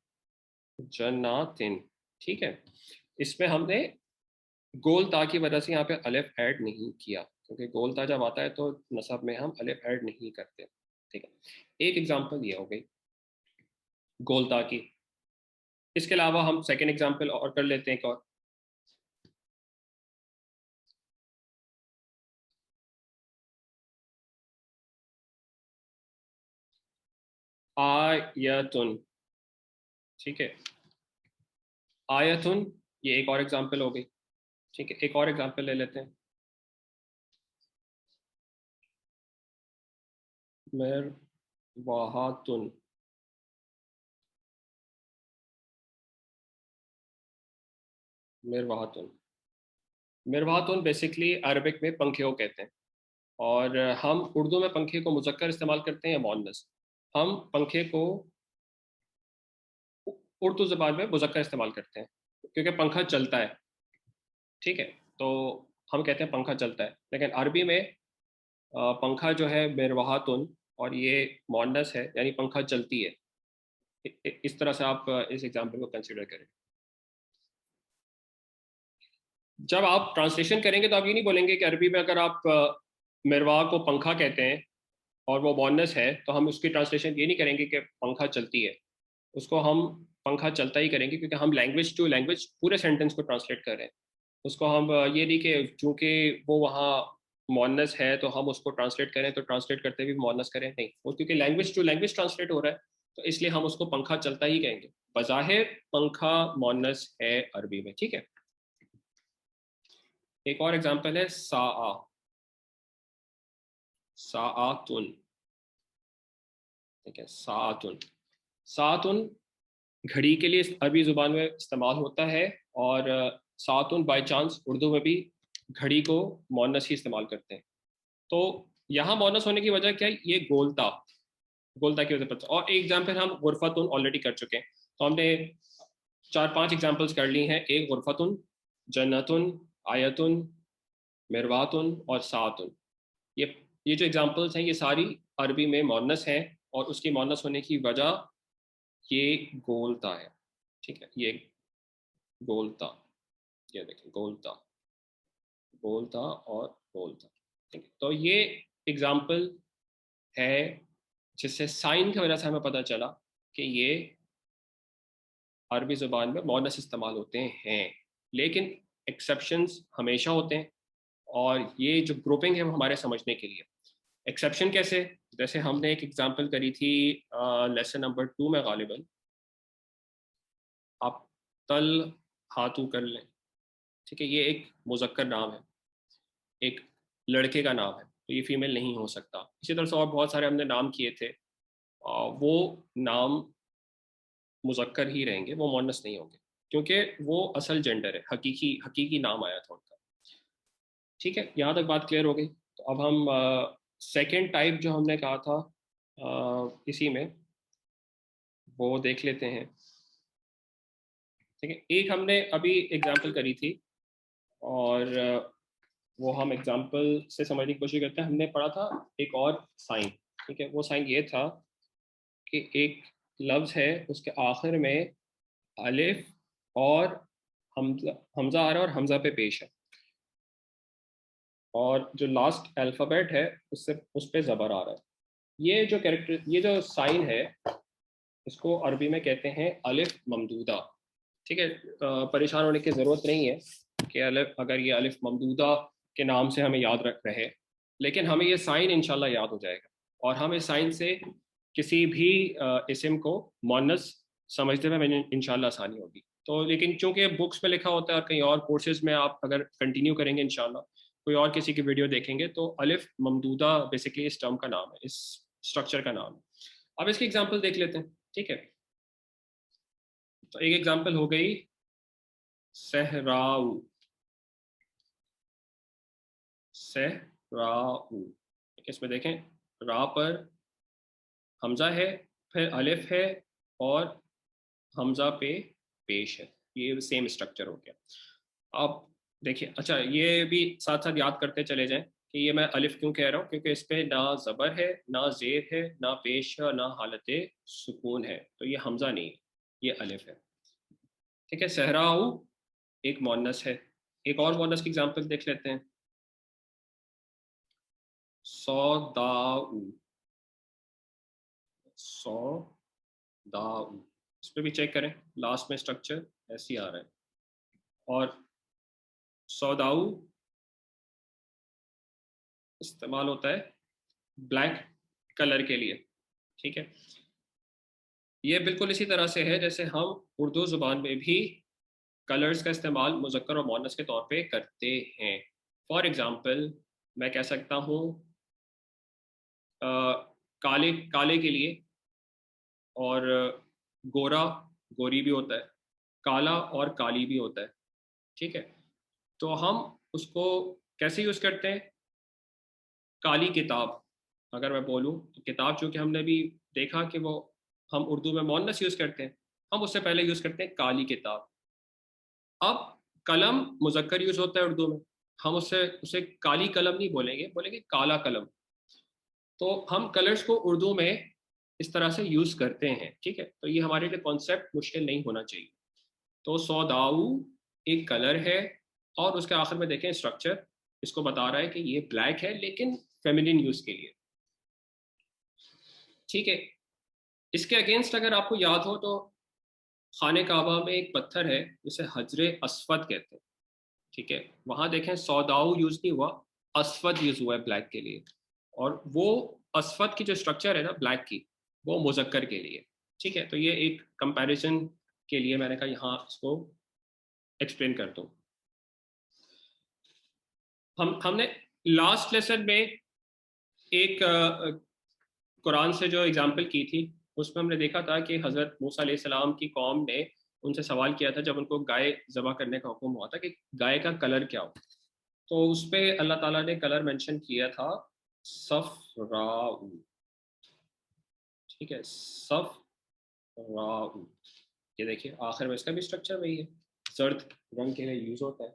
जन्नातिन, ठीक है। इसमें हमने गोलता की वजह से यहाँ पे अलिफ ऐड नहीं किया, क्योंकि गोलता जब आता है तो नसब में हम अलिफ ऐड नहीं करते, ठीक है। एक एग्जांपल ये हो गई गोलता की। इसके अलावा हम सेकंड एग्जांपल और कर लेते हैं एक और। आयतुन, ठीक है। आयतुन, ये एक और एग्जांपल हो गई, ठीक है। एक और एग्जांपल ले लेते हैं, मिरवाहातुन, मिरवाहातुन। मिरवाहातुन बेसिकली अरबिक में पंखे को कहते हैं, और हम उर्दू में पंखे को मुज़क्कर इस्तेमाल करते हैं या मुअन्नस। हम पंखे को उर्दू ज़बान में मुज़क्कर इस्तेमाल करते हैं क्योंकि पंखा चलता है, ठीक है। तो हम कहते हैं पंखा चलता है, लेकिन अरबी में पंखा जो है मिरवाहातुन, और ये मुअन्नस है, यानी पंखा चलती है। इस तरह से आप इस एग्जाम्पल को कंसिडर करें। जब आप ट्रांसलेशन करेंगे तो आप ये नहीं बोलेंगे कि अरबी में अगर आप मिरवा को पंखा कहते हैं और वो मुअन्नस है, तो हम उसकी ट्रांसलेशन ये नहीं करेंगे कि पंखा चलती है। उसको हम पंखा चलता ही करेंगे, क्योंकि हम लैंग्वेज टू लैंग्वेज पूरे सेंटेंस को ट्रांसलेट कर रहे हैं। उसको हम ये नहीं कि चूंकि वो वहाँ मुअन्नस है तो हम उसको ट्रांसलेट करें, तो ट्रांसलेट करते भी मुअन्नस करें, नहीं। वो क्योंकि लैंग्वेज टू लैंग्वेज ट्रांसलेट हो रहा है, तो इसलिए हम उसको पंखा चलता ही कहेंगे। बज़ाहिर पंखा मुअन्नस है अरबी में, ठीक है। एक और एग्जांपल है साआ, साआतुन, ठीक है। साआतुन, सातुन घड़ी के लिए अरबी ज़ुबान में इस्तेमाल होता है, और सातुन बाई चांस उर्दू में भी घड़ी को मोनस ही इस्तेमाल करते हैं। तो यहाँ मोनस होने की वजह क्या है, ये गोलता, गोलता की वजह पर। और एक एग्जाम्पल हम गुरफतुन ऑलरेडी कर चुके हैं, तो हमने चार पांच एग्जाम्पल्स कर ली हैं। एक गुरफतुन, जन्नतुन, आयतुन, मिरवातुन और सातुन। ये ये जो एग्जांपल्स हैं ये सारी अरबी में मोनस हैं, और उसकी मोनस होने की वजह ये गोलता है। ठीक है, ये गोलता, ये देखें गोलता, गोलता और गोलता। ठीक है, तो ये एग्जाम्पल है जिससे साइन की वजह से हमें पता चला कि ये अरबी ज़ुबान में मोनस इस्तेमाल होते हैं, लेकिन एक्सेप्शंस हमेशा होते हैं। और ये जो ग्रुपिंग है वो हमारे समझने के लिए। एक्सेप्शन कैसे, जैसे हमने एक एग्जांपल करी थी लेसन नंबर 2 में गालिबन, आप तल हाथू कर लें। ठीक है, ये एक मुज़क्कर नाम है, एक लड़के का नाम है, तो ये फीमेल नहीं हो सकता। इसी तरह से और बहुत सारे हमने नाम किए थे, वो नाम मुज़क्कर ही रहेंगे, वो मोनस नहीं होंगे, क्योंकि वो असल जेंडर है, हकीकी हकीकी नाम आया था उनका। ठीक है, यहाँ तक बात क्लियर हो गई। तो अब हम सेकेंड टाइप जो हमने कहा था इसी में, वो देख लेते हैं। ठीक है, एक हमने अभी एग्जाम्पल करी थी, और वो हम एग्जाम्पल से समझने की कोशिश करते हैं। हमने पढ़ा था एक और साइन। ठीक है, वो साइन ये था कि एक लफ्ज़ है, उसके आखिर में अलिफ और हमजा हमजा आ रहा है और हमजा पे पेश है, और जो लास्ट अल्फ़ाबेट है उससे उस पर ज़बर आ रहा है। ये जो कैरेक्टर, ये जो साइन है, इसको अरबी में कहते हैं अलिफ ममदूदा। ठीक है, परेशान होने की ज़रूरत नहीं है कि अलिफ, अगर ये अलिफ ममदूदा के नाम से हमें याद रख रहे, लेकिन हमें ये साइन इंशाल्लाह याद हो जाएगा, और हम इस साइन से किसी भी इस्म को मोनस समझते हुए हमें इंशाल्लाह आसानी होगी। तो लेकिन चूंकि बुक्स में लिखा होता है, और कहीं और कोर्सेज में आप अगर कंटिन्यू करेंगे इंशाल्लाह, कोई और किसी की वीडियो देखेंगे, तो अलिफ ममदूदा बेसिकली इस टर्म का नाम है, इस स्ट्रक्चर का नाम है। अब इसकी एग्जाम्पल देख लेते हैं। ठीक है, तो एक एग्जाम्पल हो गई सहराऊ, सहराऊ। इसमें देखें, रा पर हमजा है, फिर अलिफ है, और हमजा पे पेश है। ये सेम स्ट्रक्चर हो गया। अब देखिए, अच्छा ये भी साथ साथ याद करते चले जाएं कि ये मैं अलिफ क्यों कह रहा हूँ, क्योंकि इस पे ना ज़बर है, ना ज़ेर है, ना पेश है, ना हालत सुकून है, तो ये हमजा नहीं है, ये अलिफ है। ठीक है, सहराऊ एक मोनस है। एक और मोनस की एग्जांपल देख लेते हैं, सौदाऊ, सौदाऊ। इस पर भी चेक करें, लास्ट में स्ट्रक्चर ऐसे ही आ रहा है। और सौदाऊ इस्तेमाल होता है ब्लैक कलर के लिए। ठीक है, ये बिल्कुल इसी तरह से है जैसे हम उर्दू ज़ुबान में भी कलर्स का इस्तेमाल मुज़क्कर और मुअन्नस के तौर पे करते हैं। फॉर एग्ज़ाम्पल, मैं कह सकता हूँ काले काले के लिए, और गोरा गोरी भी होता है, काला और काली भी होता है। ठीक है, तो हम उसको कैसे यूज़ करते हैं? काली किताब अगर मैं बोलूँ, तो किताब चूँकि हमने भी देखा कि वो हम उर्दू में मुअन्नस यूज़ करते हैं, हम उससे पहले यूज़ करते हैं काली किताब। अब कलम मुज़क्कर यूज़ होता है उर्दू में, हम उससे उसे काली कलम नहीं बोलेंगे, बोलेंगे काला कलम। तो हम कलर्स को उर्दू में इस तरह से यूज़ करते हैं। ठीक है, तो ये हमारे लिए कॉन्सेप्ट मुश्किल नहीं होना चाहिए। तो सौदाऊ एक कलर है, और उसके आखिर में देखें स्ट्रक्चर इसको बता रहा है कि ये ब्लैक है, लेकिन फेमिनिन यूज़ के लिए। ठीक है, इसके अगेंस्ट अगर आपको याद हो तो खाने काबा में एक पत्थर है जिसे हजरे अस्वद कहते हैं। ठीक है, वहां देखें सौदाऊ यूज नहीं हुआ, अस्वद यूज हुआ है ब्लैक के लिए, और वो अस्वद की जो स्ट्रक्चर है ना ब्लैक की, वो मुजक्कर के लिए। ठीक है, तो ये एक कंपैरिजन के लिए मैंने कहा यहाँ इसको एक्सप्लेन कर दूं। हमने लास्ट लेसन में एक कुरान से जो एग्जाम्पल की थी, उसमें हमने देखा था कि हज़रत मूसा अलैहिस्सलाम की कौम ने उनसे सवाल किया था जब उनको गाय ज़बह करने का हुक्म हुआ था कि गाय का कलर क्या हो। तो उस पर अल्लाह ताला ने कलर मेंशन किया था, सफ़राऊ। ठीक है, सफ़राऊ। ये देखिए आखिर में इसका भी स्ट्रक्चर वही है, जर्द रंग के लिए यूज़ होता है।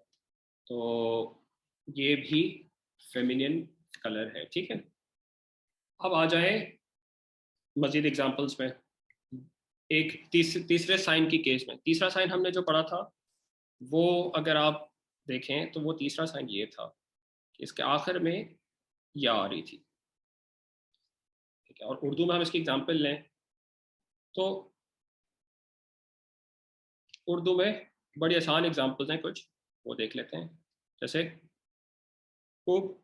तो ये भी फेमिनिन कलर है। ठीक है, अब आ जाए मजीद एग्जांपल्स में। एक तीसरे साइन की केस में, तीसरा साइन हमने जो पढ़ा था वो अगर आप देखें तो वो तीसरा साइन ये था कि इसके आखिर में या आ रही थी, ठीक है। और उर्दू में हम इसकी एग्जांपल लें तो उर्दू में बड़ी आसान एग्जांपल्स हैं कुछ, वो देख लेते हैं। जैसे कुब,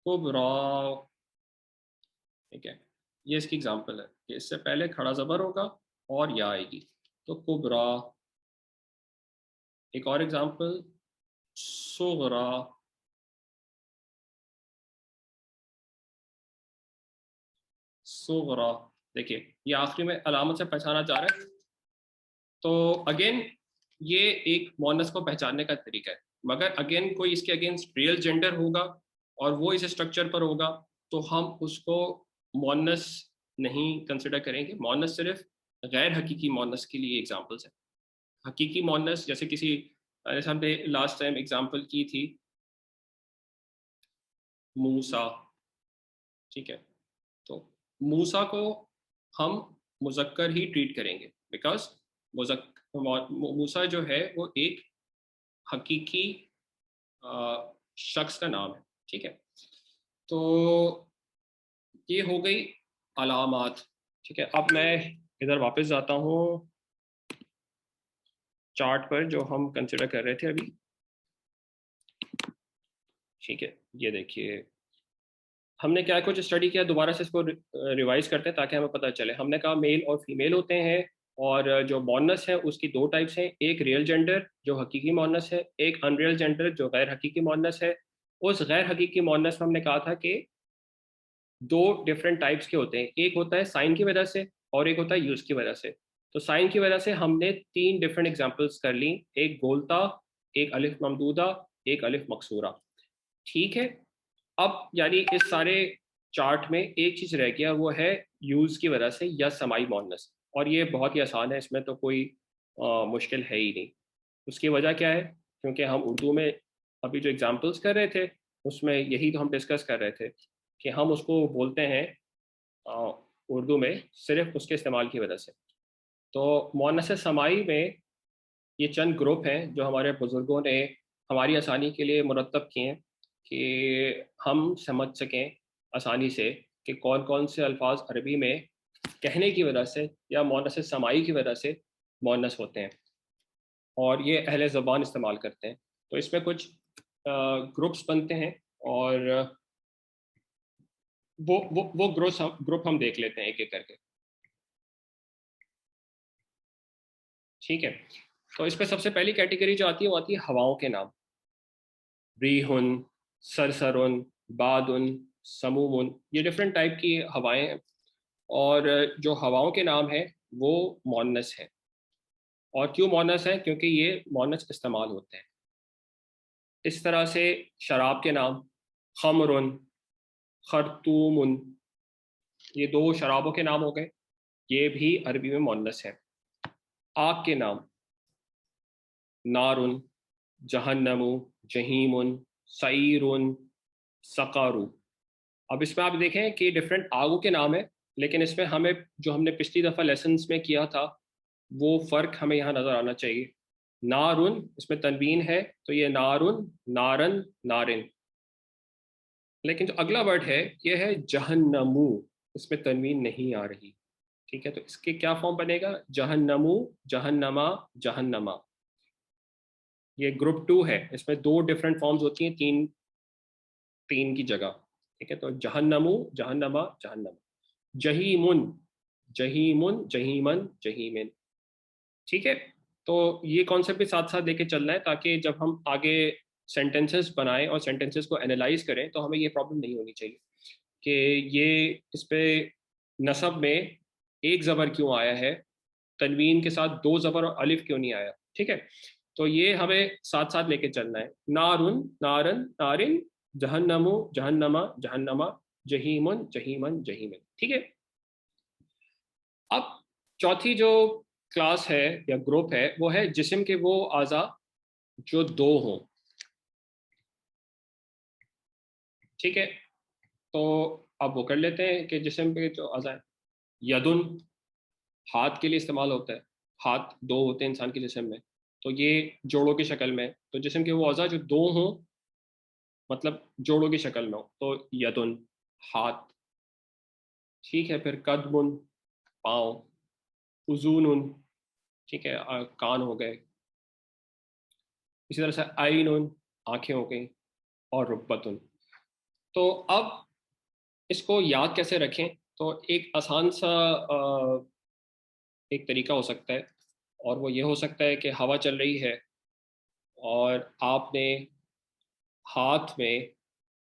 कुबरा, ठीक है, ये इसकी एग्जांपल है कि इससे पहले खड़ा जबर होगा और या आएगी, तो कुबरा। एक और एग्जांपल, सुगरा, सुगरा। देखिए ये आखिरी में अलामत से पहचाना जा रहा है। तो अगेन ये एक मोनस को पहचानने का तरीका है, मगर अगेन कोई इसके अगेंस्ट रियल जेंडर होगा और वो इस स्ट्रक्चर पर होगा तो हम उसको मोनस नहीं कंसिडर करेंगे। मोनस सिर्फ गैर हकीकी मोनस के लिए एग्जांपल्स है। हकीकी मोनस जैसे किसी, जैसे हमने लास्ट टाइम एग्जांपल की थी मूसा, ठीक है, तो मूसा को हम मुजक्कर ही ट्रीट करेंगे बिकॉज मूसा जो है वो एक हकीकी शख्स का नाम है, ठीक है। तो ये हो गई अलामात, ठीक है। अब मैं इधर वापस जाता हूँ चार्ट पर जो हम कंसिडर कर रहे थे अभी, ठीक है। ये देखिए हमने क्या कुछ स्टडी किया, दोबारा से इसको रिवाइज करते हैं ताकि हमें पता चले। हमने कहा मेल और फीमेल होते हैं, और जो मोनस है उसकी दो टाइप्स हैं, एक रियल जेंडर जो हकीकी मोनस है, एक अनरियल जेंडर जो गैर हकीकी मोनस है। उस गैर हकीकी मोनस में हमने कहा था कि दो डिफरेंट टाइप्स के होते हैं, एक होता है साइन की वजह से और एक होता है यूज की वजह से। तो साइन की वजह से हमने तीन डिफरेंट एग्जाम्पल्स कर ली, एक गोलता, एक अलिफ ममदूदा, एक अलिफ मकसूरा, ठीक है। अब यानी इस सारे चार्ट में एक चीज रह गया, वो है यूज की वजह से या समाई मोनस, और ये बहुत ही आसान है, इसमें तो कोई मुश्किल है ही नहीं। उसकी वजह क्या है, क्योंकि हम उर्दू में अभी जो एग्जांपल्स कर रहे थे उसमें यही तो हम डिस्कस कर रहे थे कि हम उसको बोलते हैं उर्दू में सिर्फ उसके इस्तेमाल की वजह से। तो मोनस समाई में ये चंद ग्रुप हैं जो हमारे बुज़ुर्गों ने हमारी आसानी के लिए मुरतब किए हैं कि हम समझ सकें आसानी से कि कौन कौन से अल्फाज अरबी में कहने की वजह से या मोनस समाई की वजह से मोनस होते हैं, और ये अहले ज़बान इस्तेमाल करते हैं। तो इसमें कुछ ग्रुप्स बनते हैं, और वो ग्रुप हम देख लेते हैं एक एक करके, ठीक है। तो इसमें सबसे पहली कैटेगरी जो आती है वो आती है हवाओं के नाम। रीहुन, सरसरुन, बादुन, समूमुन, ये डिफरेंट टाइप की हवाएं हैं, और जो हवाओं के नाम हैं वो मोनस हैं। और क्यों मोनस है, क्योंकि ये मोनस इस्तेमाल होते हैं। इस तरह से शराब के नाम खमरुन, खरतूमुन, ये दो शराबों के नाम हो गए, ये भी अरबी में मोनस है। आग के नाम नारुन, जहन्नमु, जहीमुन, सईरुन, सकारू। अब इसमें आप देखें कि डिफरेंट आगों के नाम है, लेकिन इसमें हमें जो हमने पिछली दफ़ा लेसन्स में किया था वो फ़र्क हमें यहाँ नज़र आना चाहिए। नारुन इसमें तनवीन है तो ये नारुन, नारन, नारिन। लेकिन जो अगला वर्ड है ये है जहन्नमू, इसमें तनवीन नहीं आ रही, ठीक है। तो इसके क्या फॉर्म बनेगा, जहन्नमू, जहन्नमा, जहन्नमा। ये ग्रुप 2 है, इसमें दो डिफरेंट फॉर्म्स होती हैं, तीन तीन की जगह, ठीक है। तो जहन्नमू, जहन्नमा, जहन्नमा। जहीमुन, जहीमुन, जहीमन, जहीमिन, ठीक है। तो ये कॉन्सेप्ट भी साथ साथ लेके चलना है ताकि जब हम आगे सेंटेंसेस बनाएं और सेंटेंसेस को एनालाइज करें तो हमें ये प्रॉब्लम नहीं होनी चाहिए कि ये इस पे नसब में एक ज़बर क्यों आया है, तनवीन के साथ दो ज़बर और अलिफ क्यों नहीं आया, ठीक है। तो ये हमें साथ साथ लेके चलना है। नारुन, नारन, नारिन, जहन्नमु, जहन्नमा, जहन्नमा, जहीमुन, जहीमन, जहीमिन, ठीक है। अब चौथी जो क्लास है या ग्रुप है वो है जिस्म के वो आज़ा जो दो हों। ठीक है, तो अब वो कर लेते हैं कि जिस्म पे जो अज़ा है, यदुन हाथ के लिए इस्तेमाल होता है, हाथ दो होते हैं इंसान के जिस्म में, तो ये जोड़ों की शक्ल में है। तो जिस्म के वो अज़ा जो दो हों, मतलब जोड़ों की शक्ल में हो, तो यदुन हाथ। ठीक है, फिर कदमुन पाँव, उजूनुन, ठीक है, कान हो गए। इसी तरह से आइनुन आंखें हो गई, और रुब्बतुन। तो अब इसको याद कैसे रखें? तो एक आसान सा एक तरीका हो सकता है, और वो ये हो सकता है कि हवा चल रही है और आपने हाथ में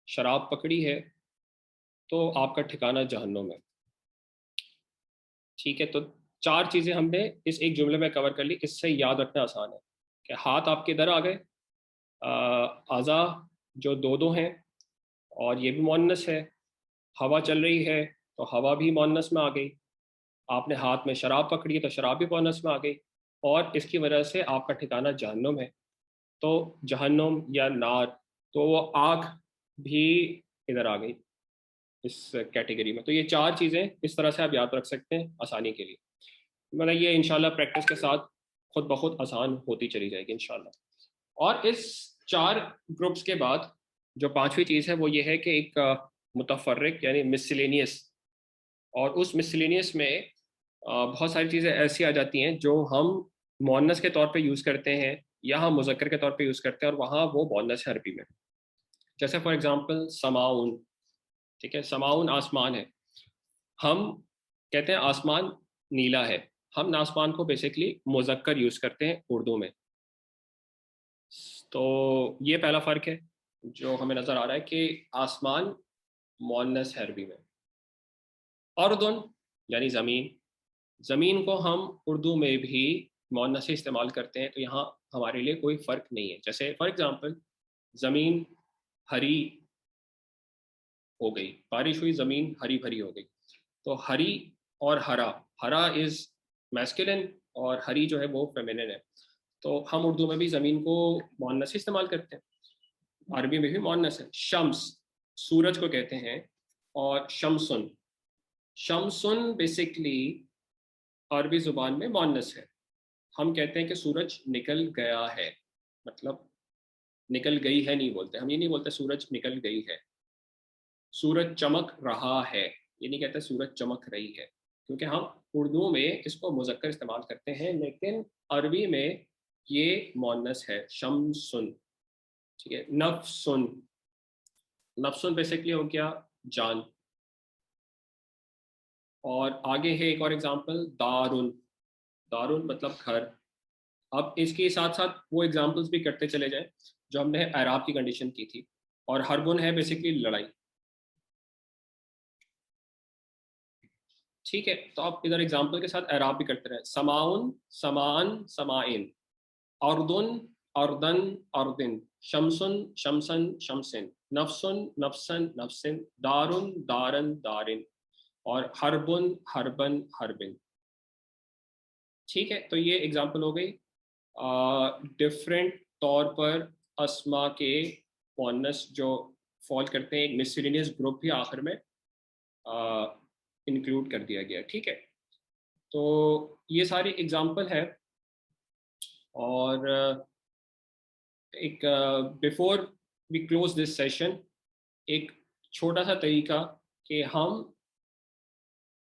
शराब पकड़ी है, तो आपका ठिकाना जहन्नुम है। ठीक है, तो चार चीज़ें हमने इस एक जुमले में कवर कर ली। इससे याद रखना आसान है कि हाथ आपके इधर आ गए, आज़ा जो दो दो हैं, और ये भी मुअन्नस है। हवा चल रही है, तो हवा भी मुअन्नस में आ गई। आपने हाथ में शराब पकड़ी है, तो शराब भी मुअन्नस में आ गई। और इसकी वजह से आपका ठिकाना जहन्नुम है। तो जहन्नुम या नार, तो वो आग भी इधर आ गई इस कैटेगरी में। तो ये चार चीज़ें इस तरह से आप याद रख सकते हैं आसानी के लिए। मतलब ये इंशाल्लाह प्रैक्टिस के साथ खुद ब खुद आसान होती चली जाएगी इंशाल्लाह। और इस चार ग्रुप्स के बाद जो पांचवी चीज़ है वो ये है कि एक मुतफर्रिक यानी मिसलेनियस। और उस मिसलेनियस में बहुत सारी चीज़ें ऐसी आ जाती हैं जो हम मुअन्नस के तौर पे यूज़ करते हैं, या हम मुज़क्कर के तौर पे यूज़ करते हैं, और वहाँ वो मुअन्नस है अरबी में। जैसे फॉर एग्जांपल समाउन। ठीक है, समाउन आसमान है। हम कहते हैं आसमान नीला है। हम आसमान को बेसिकली मुज़क्कर यूज़ करते हैं उर्दू में। तो ये पहला फ़र्क है जो हमें नज़र आ रहा है कि आसमान मुअन्नस है अरबी में। अर्दुन यानी ज़मीन। ज़मीन को हम उर्दू में भी मुअन्नस से इस्तेमाल करते हैं, तो यहाँ हमारे लिए कोई फ़र्क नहीं है। जैसे फॉर एग्जांपल ज़मीन हरी हो गई, बारिश हुई, ज़मीन हरी भरी हो गई। तो हरी और हरा, हरा इज़ मैस्कुलिन और हरी जो है वो फेमिनिन है। तो हम उर्दू में भी ज़मीन को मुअन्नस से इस्तेमाल करते हैं, अरबी में भी मुअन्नस है। शम्स सूरज को कहते हैं, और शमसुन, शमसुन बेसिकली अरबी ज़ुबान में मुअन्नस है। हम कहते हैं कि सूरज निकल गया है, मतलब निकल गई है नहीं बोलते, हम ये नहीं बोलते सूरज निकल गई है। सूरज चमक रहा है, ये नहीं कहते सूरज चमक रही है, क्योंकि हम उर्दू में इसको मुज़क्कर इस्तेमाल करते हैं, लेकिन अरबी में ये मुअन्नस है, शमसुन। ठीक है, नफ्सुन, नफ्सुन बेसिकली हो गया जान। और आगे है एक और एग्जांपल, दारुन। दारुन मतलब घर। अब इसके साथ साथ वो एग्जांपल्स भी करते चले जाएं जो हमने एराब की कंडीशन की थी। और हरबुन है बेसिकली लड़ाई। ठीक है, तो आप इधर एग्जांपल के साथ एराब भी करते रहे। समाउन, समान, समाइन। अर्दुन, अर्दन, अर्दिन। शमसुन, शमसन, शमसिन। नफ्सुन, नफ्सन, नफ्सिन। दारुन, दारन, दारिन। और हरबुन, हरबन, हरबिन। ठीक है, तो ये एग्जांपल हो गई डिफरेंट तौर पर अस्मा के मुअन्नस जो फॉल करते हैं। एक मिसलिनियस ग्रुप भी आखिर में इंक्लूड कर दिया गया। ठीक है, तो ये सारी एग्जांपल है। और एक before we close this session, एक छोटा सा तरीका कि हम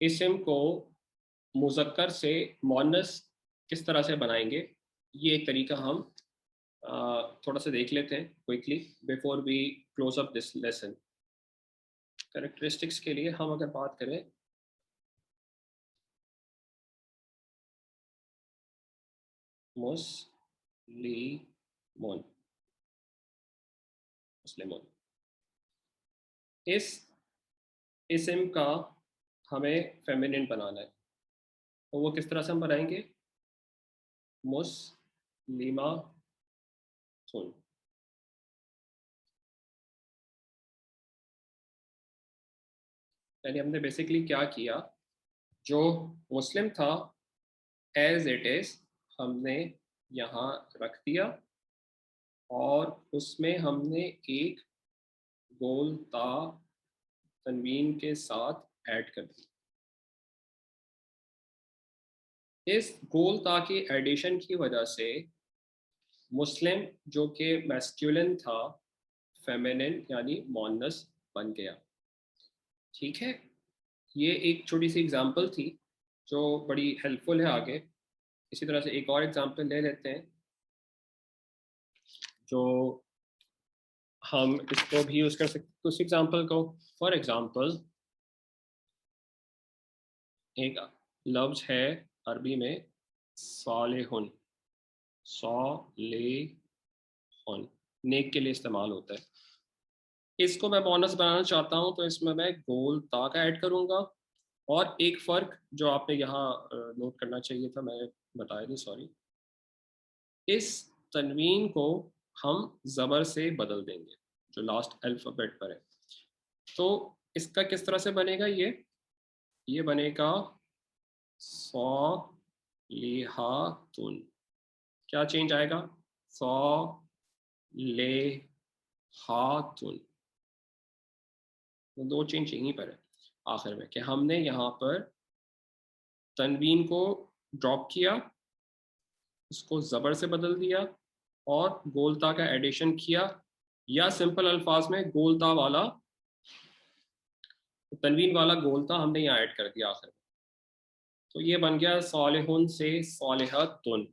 इसम को मुज़क्कर से मुअन्नस किस तरह से बनाएंगे, ये एक तरीका हम थोड़ा सा देख लेते हैं quickly before we close up this lesson. Characteristics के लिए हम अगर बात करें, मुस्लिमोन, मुस्लिमोन, इस इसम का हमें फेमिनिन बनाना है। तो वो किस तरह से हम बनाएंगे? मुस्लिमा सुन। यानी हमने बेसिकली क्या किया, जो मुस्लिम था एज इट इज हमने यहाँ रख दिया, और उसमें हमने एक गोल ता तनवीन के साथ ऐड कर दी। इस गोल ता की एडिशन की वजह से मुस्लिम जो कि मैस्कुलिन था फेमिनिन यानी मोनस बन गया। ठीक है, ये एक छोटी सी एग्जांपल थी जो बड़ी हेल्पफुल है आगे। इसी तरह से एक और एग्जांपल ले लेते हैं जो हम इसको भी यूज़ कर सकते। उस एग्जांपल को फॉर एग्जांपल एक लफ्ज़ है अरबी में सालेहुन, सालेहुन नेक के लिए इस्तेमाल होता है। इसको मैं बोनस बनाना चाहता हूँ तो इसमें मैं गोल ता का ऐड करूँगा। और एक फ़र्क जो आपने यहाँ नोट करना चाहिए था, मैं बताया नहीं, सॉरी। इस तनवीन को हम ज़बर से बदल देंगे जो लास्ट अल्फ़ाबेट पर है। तो इसका किस तरह से बनेगा, ये बनेगा सॉलिहातुन। क्या चेंज आएगा? सॉलिहातुन। तो दो चेंज यहीं पर है आखिर में कि हमने यहाँ पर तनवीन को ड्रॉप किया, उसको ज़बर से बदल दिया और गोलता का एडिशन किया, या सिंपल अल्फाज में गोलता वाला तनवीन वाला गोलता हमने यहाँ ऐड कर दिया आखिर में। तो ये बन गया सालिहुन से सालिहतुन।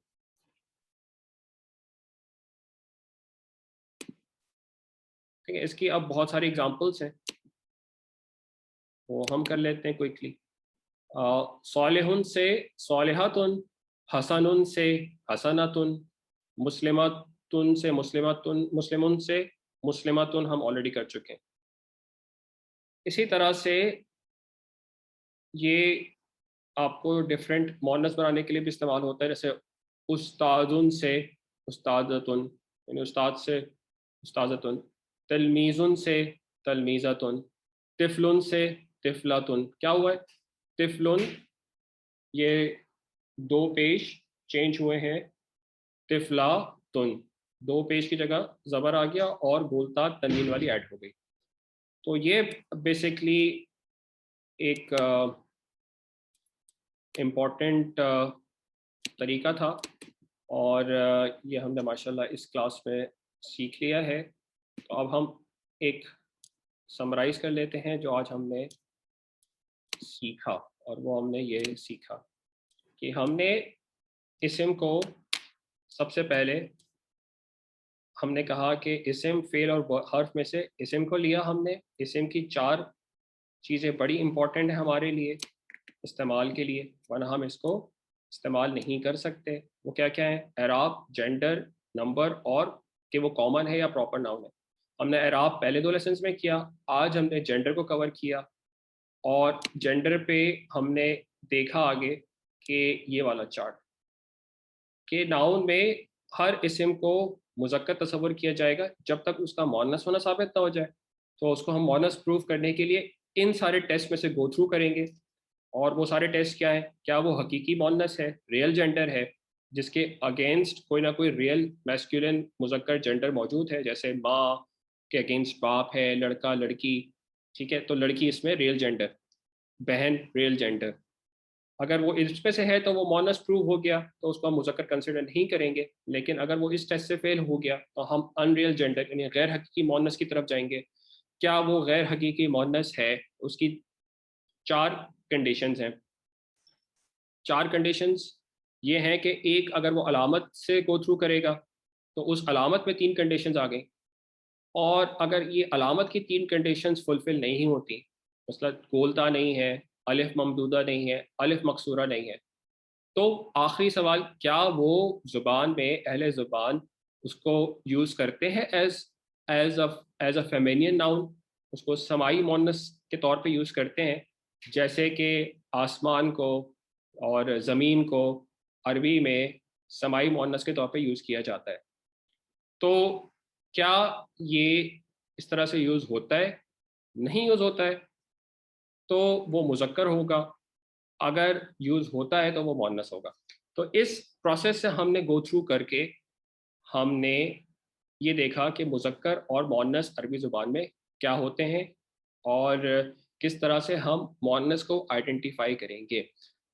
ठीक है, इसकी अब बहुत सारी एग्जांपल्स हैं, वो हम कर लेते हैं क्विकली। सालिहुन से सालिहतुन, हसनुन से हसनतुन, मुस्लिमतुन से मुस्लिमतुन, मुस्लिमुन से मुस्लिमतुन हम ऑलरेडी कर चुके हैं। इसी तरह से ये आपको डिफरेंट मोनस बनाने के लिए भी इस्तेमाल होता है, जैसे उस्तादुन से उस्तादतुन यानी उस्ताद से उस्तादतुन, तलमीज़ुन से तलमीज़तुन, तिफलुन से तिफलातुन। क्या हुआ है? तिफलुन, ये दो पेश चेंज हुए हैं, तिफलातुन दो पेश की जगह ज़बर आ गया और गोलता तनवीन वाली ऐड हो गई। तो ये बेसिकली एक इम्पॉर्टेंट तरीका था और ये हमने माशाल्लाह इस क्लास में सीख लिया है। तो अब हम एक समराइज़ कर लेते हैं जो आज हमने सीखा, और वो हमने ये सीखा कि हमने इस्म को सबसे पहले हमने कहा कि इस्म, फ़ेल और हर्फ में से इस्म को लिया हमने। इस्म की चार चीज़ें बड़ी इंपॉर्टेंट है हमारे लिए इस्तेमाल के लिए, वरना हम इसको इस्तेमाल नहीं कर सकते। वो क्या क्या है? एराब, जेंडर, नंबर, और कि वो कॉमन है या प्रॉपर नाउन है। हमने एराब पहले दो लेसन्स में किया, आज हमने जेंडर को कवर किया। और जेंडर पे हमने देखा आगे कि ये वाला चार्ट कि नाउन में हर इस्म को मुज़क्कर तस्वर किया जाएगा जब तक उसका मुअन्नस होना साबित ना हो जाए। तो उसको हम मुअन्नस प्रूफ करने के लिए इन सारे टेस्ट में से गो थ्रू करेंगे। और वो सारे टेस्ट क्या है? क्या वो हकीकी मुअन्नस है, रियल जेंडर है, जिसके अगेंस्ट कोई ना कोई रियल मैस्कुलिन मुज़क्कर जेंडर मौजूद है, जैसे माँ के अगेंस्ट बाप है, लड़का लड़की। ठीक है, तो लड़की इसमें रियल जेंडर, बहन रियल जेंडर। अगर वो इसमें से है तो वो मोनस प्रूव हो गया, तो उसको हम मुज़क्कर कंसिडर नहीं करेंगे। लेकिन अगर वो इस टेस्ट से फेल हो गया तो हम अनरियल जेंडर यानी गैर हकीकी मोनस की तरफ जाएंगे। क्या वो गैर हकीकी मोनस है? उसकी चार कंडीशंस हैं। चार कंडीशंस ये हैं कि एक, अगर वो अलामत से गो थ्रू करेगा तो उस अलामत में तीन कंडीशंस आ गई। और अगर ये अलामत की तीन कंडीशंस फुलफिल नहीं होती, मतलब गोलता नहीं है, अलिफ ममदूदा नहीं है, अलिफ मकसूरा नहीं है, तो आखिरी सवाल, क्या वो ज़ुबान में अहले ज़ुबान उसको यूज़ करते हैं एज अ फेमिनियन नाउन, उसको समाई मोनस के तौर पे यूज़ करते हैं, जैसे कि आसमान को और ज़मीन को अरबी में समाई मोनस के तौर पे यूज़ किया जाता है। तो क्या ये इस तरह से यूज़ होता है? नहीं यूज़ होता है, तो वो मुज़क्कर होगा। अगर यूज़ होता है तो वो मुअन्नस होगा। तो इस प्रोसेस से हमने गो थ्रू करके हमने ये देखा कि मुज़क्कर और मुअन्नस अरबी ज़ुबान में क्या होते हैं और किस तरह से हम मॉडर्ननेस को आइडेंटिफाई करेंगे।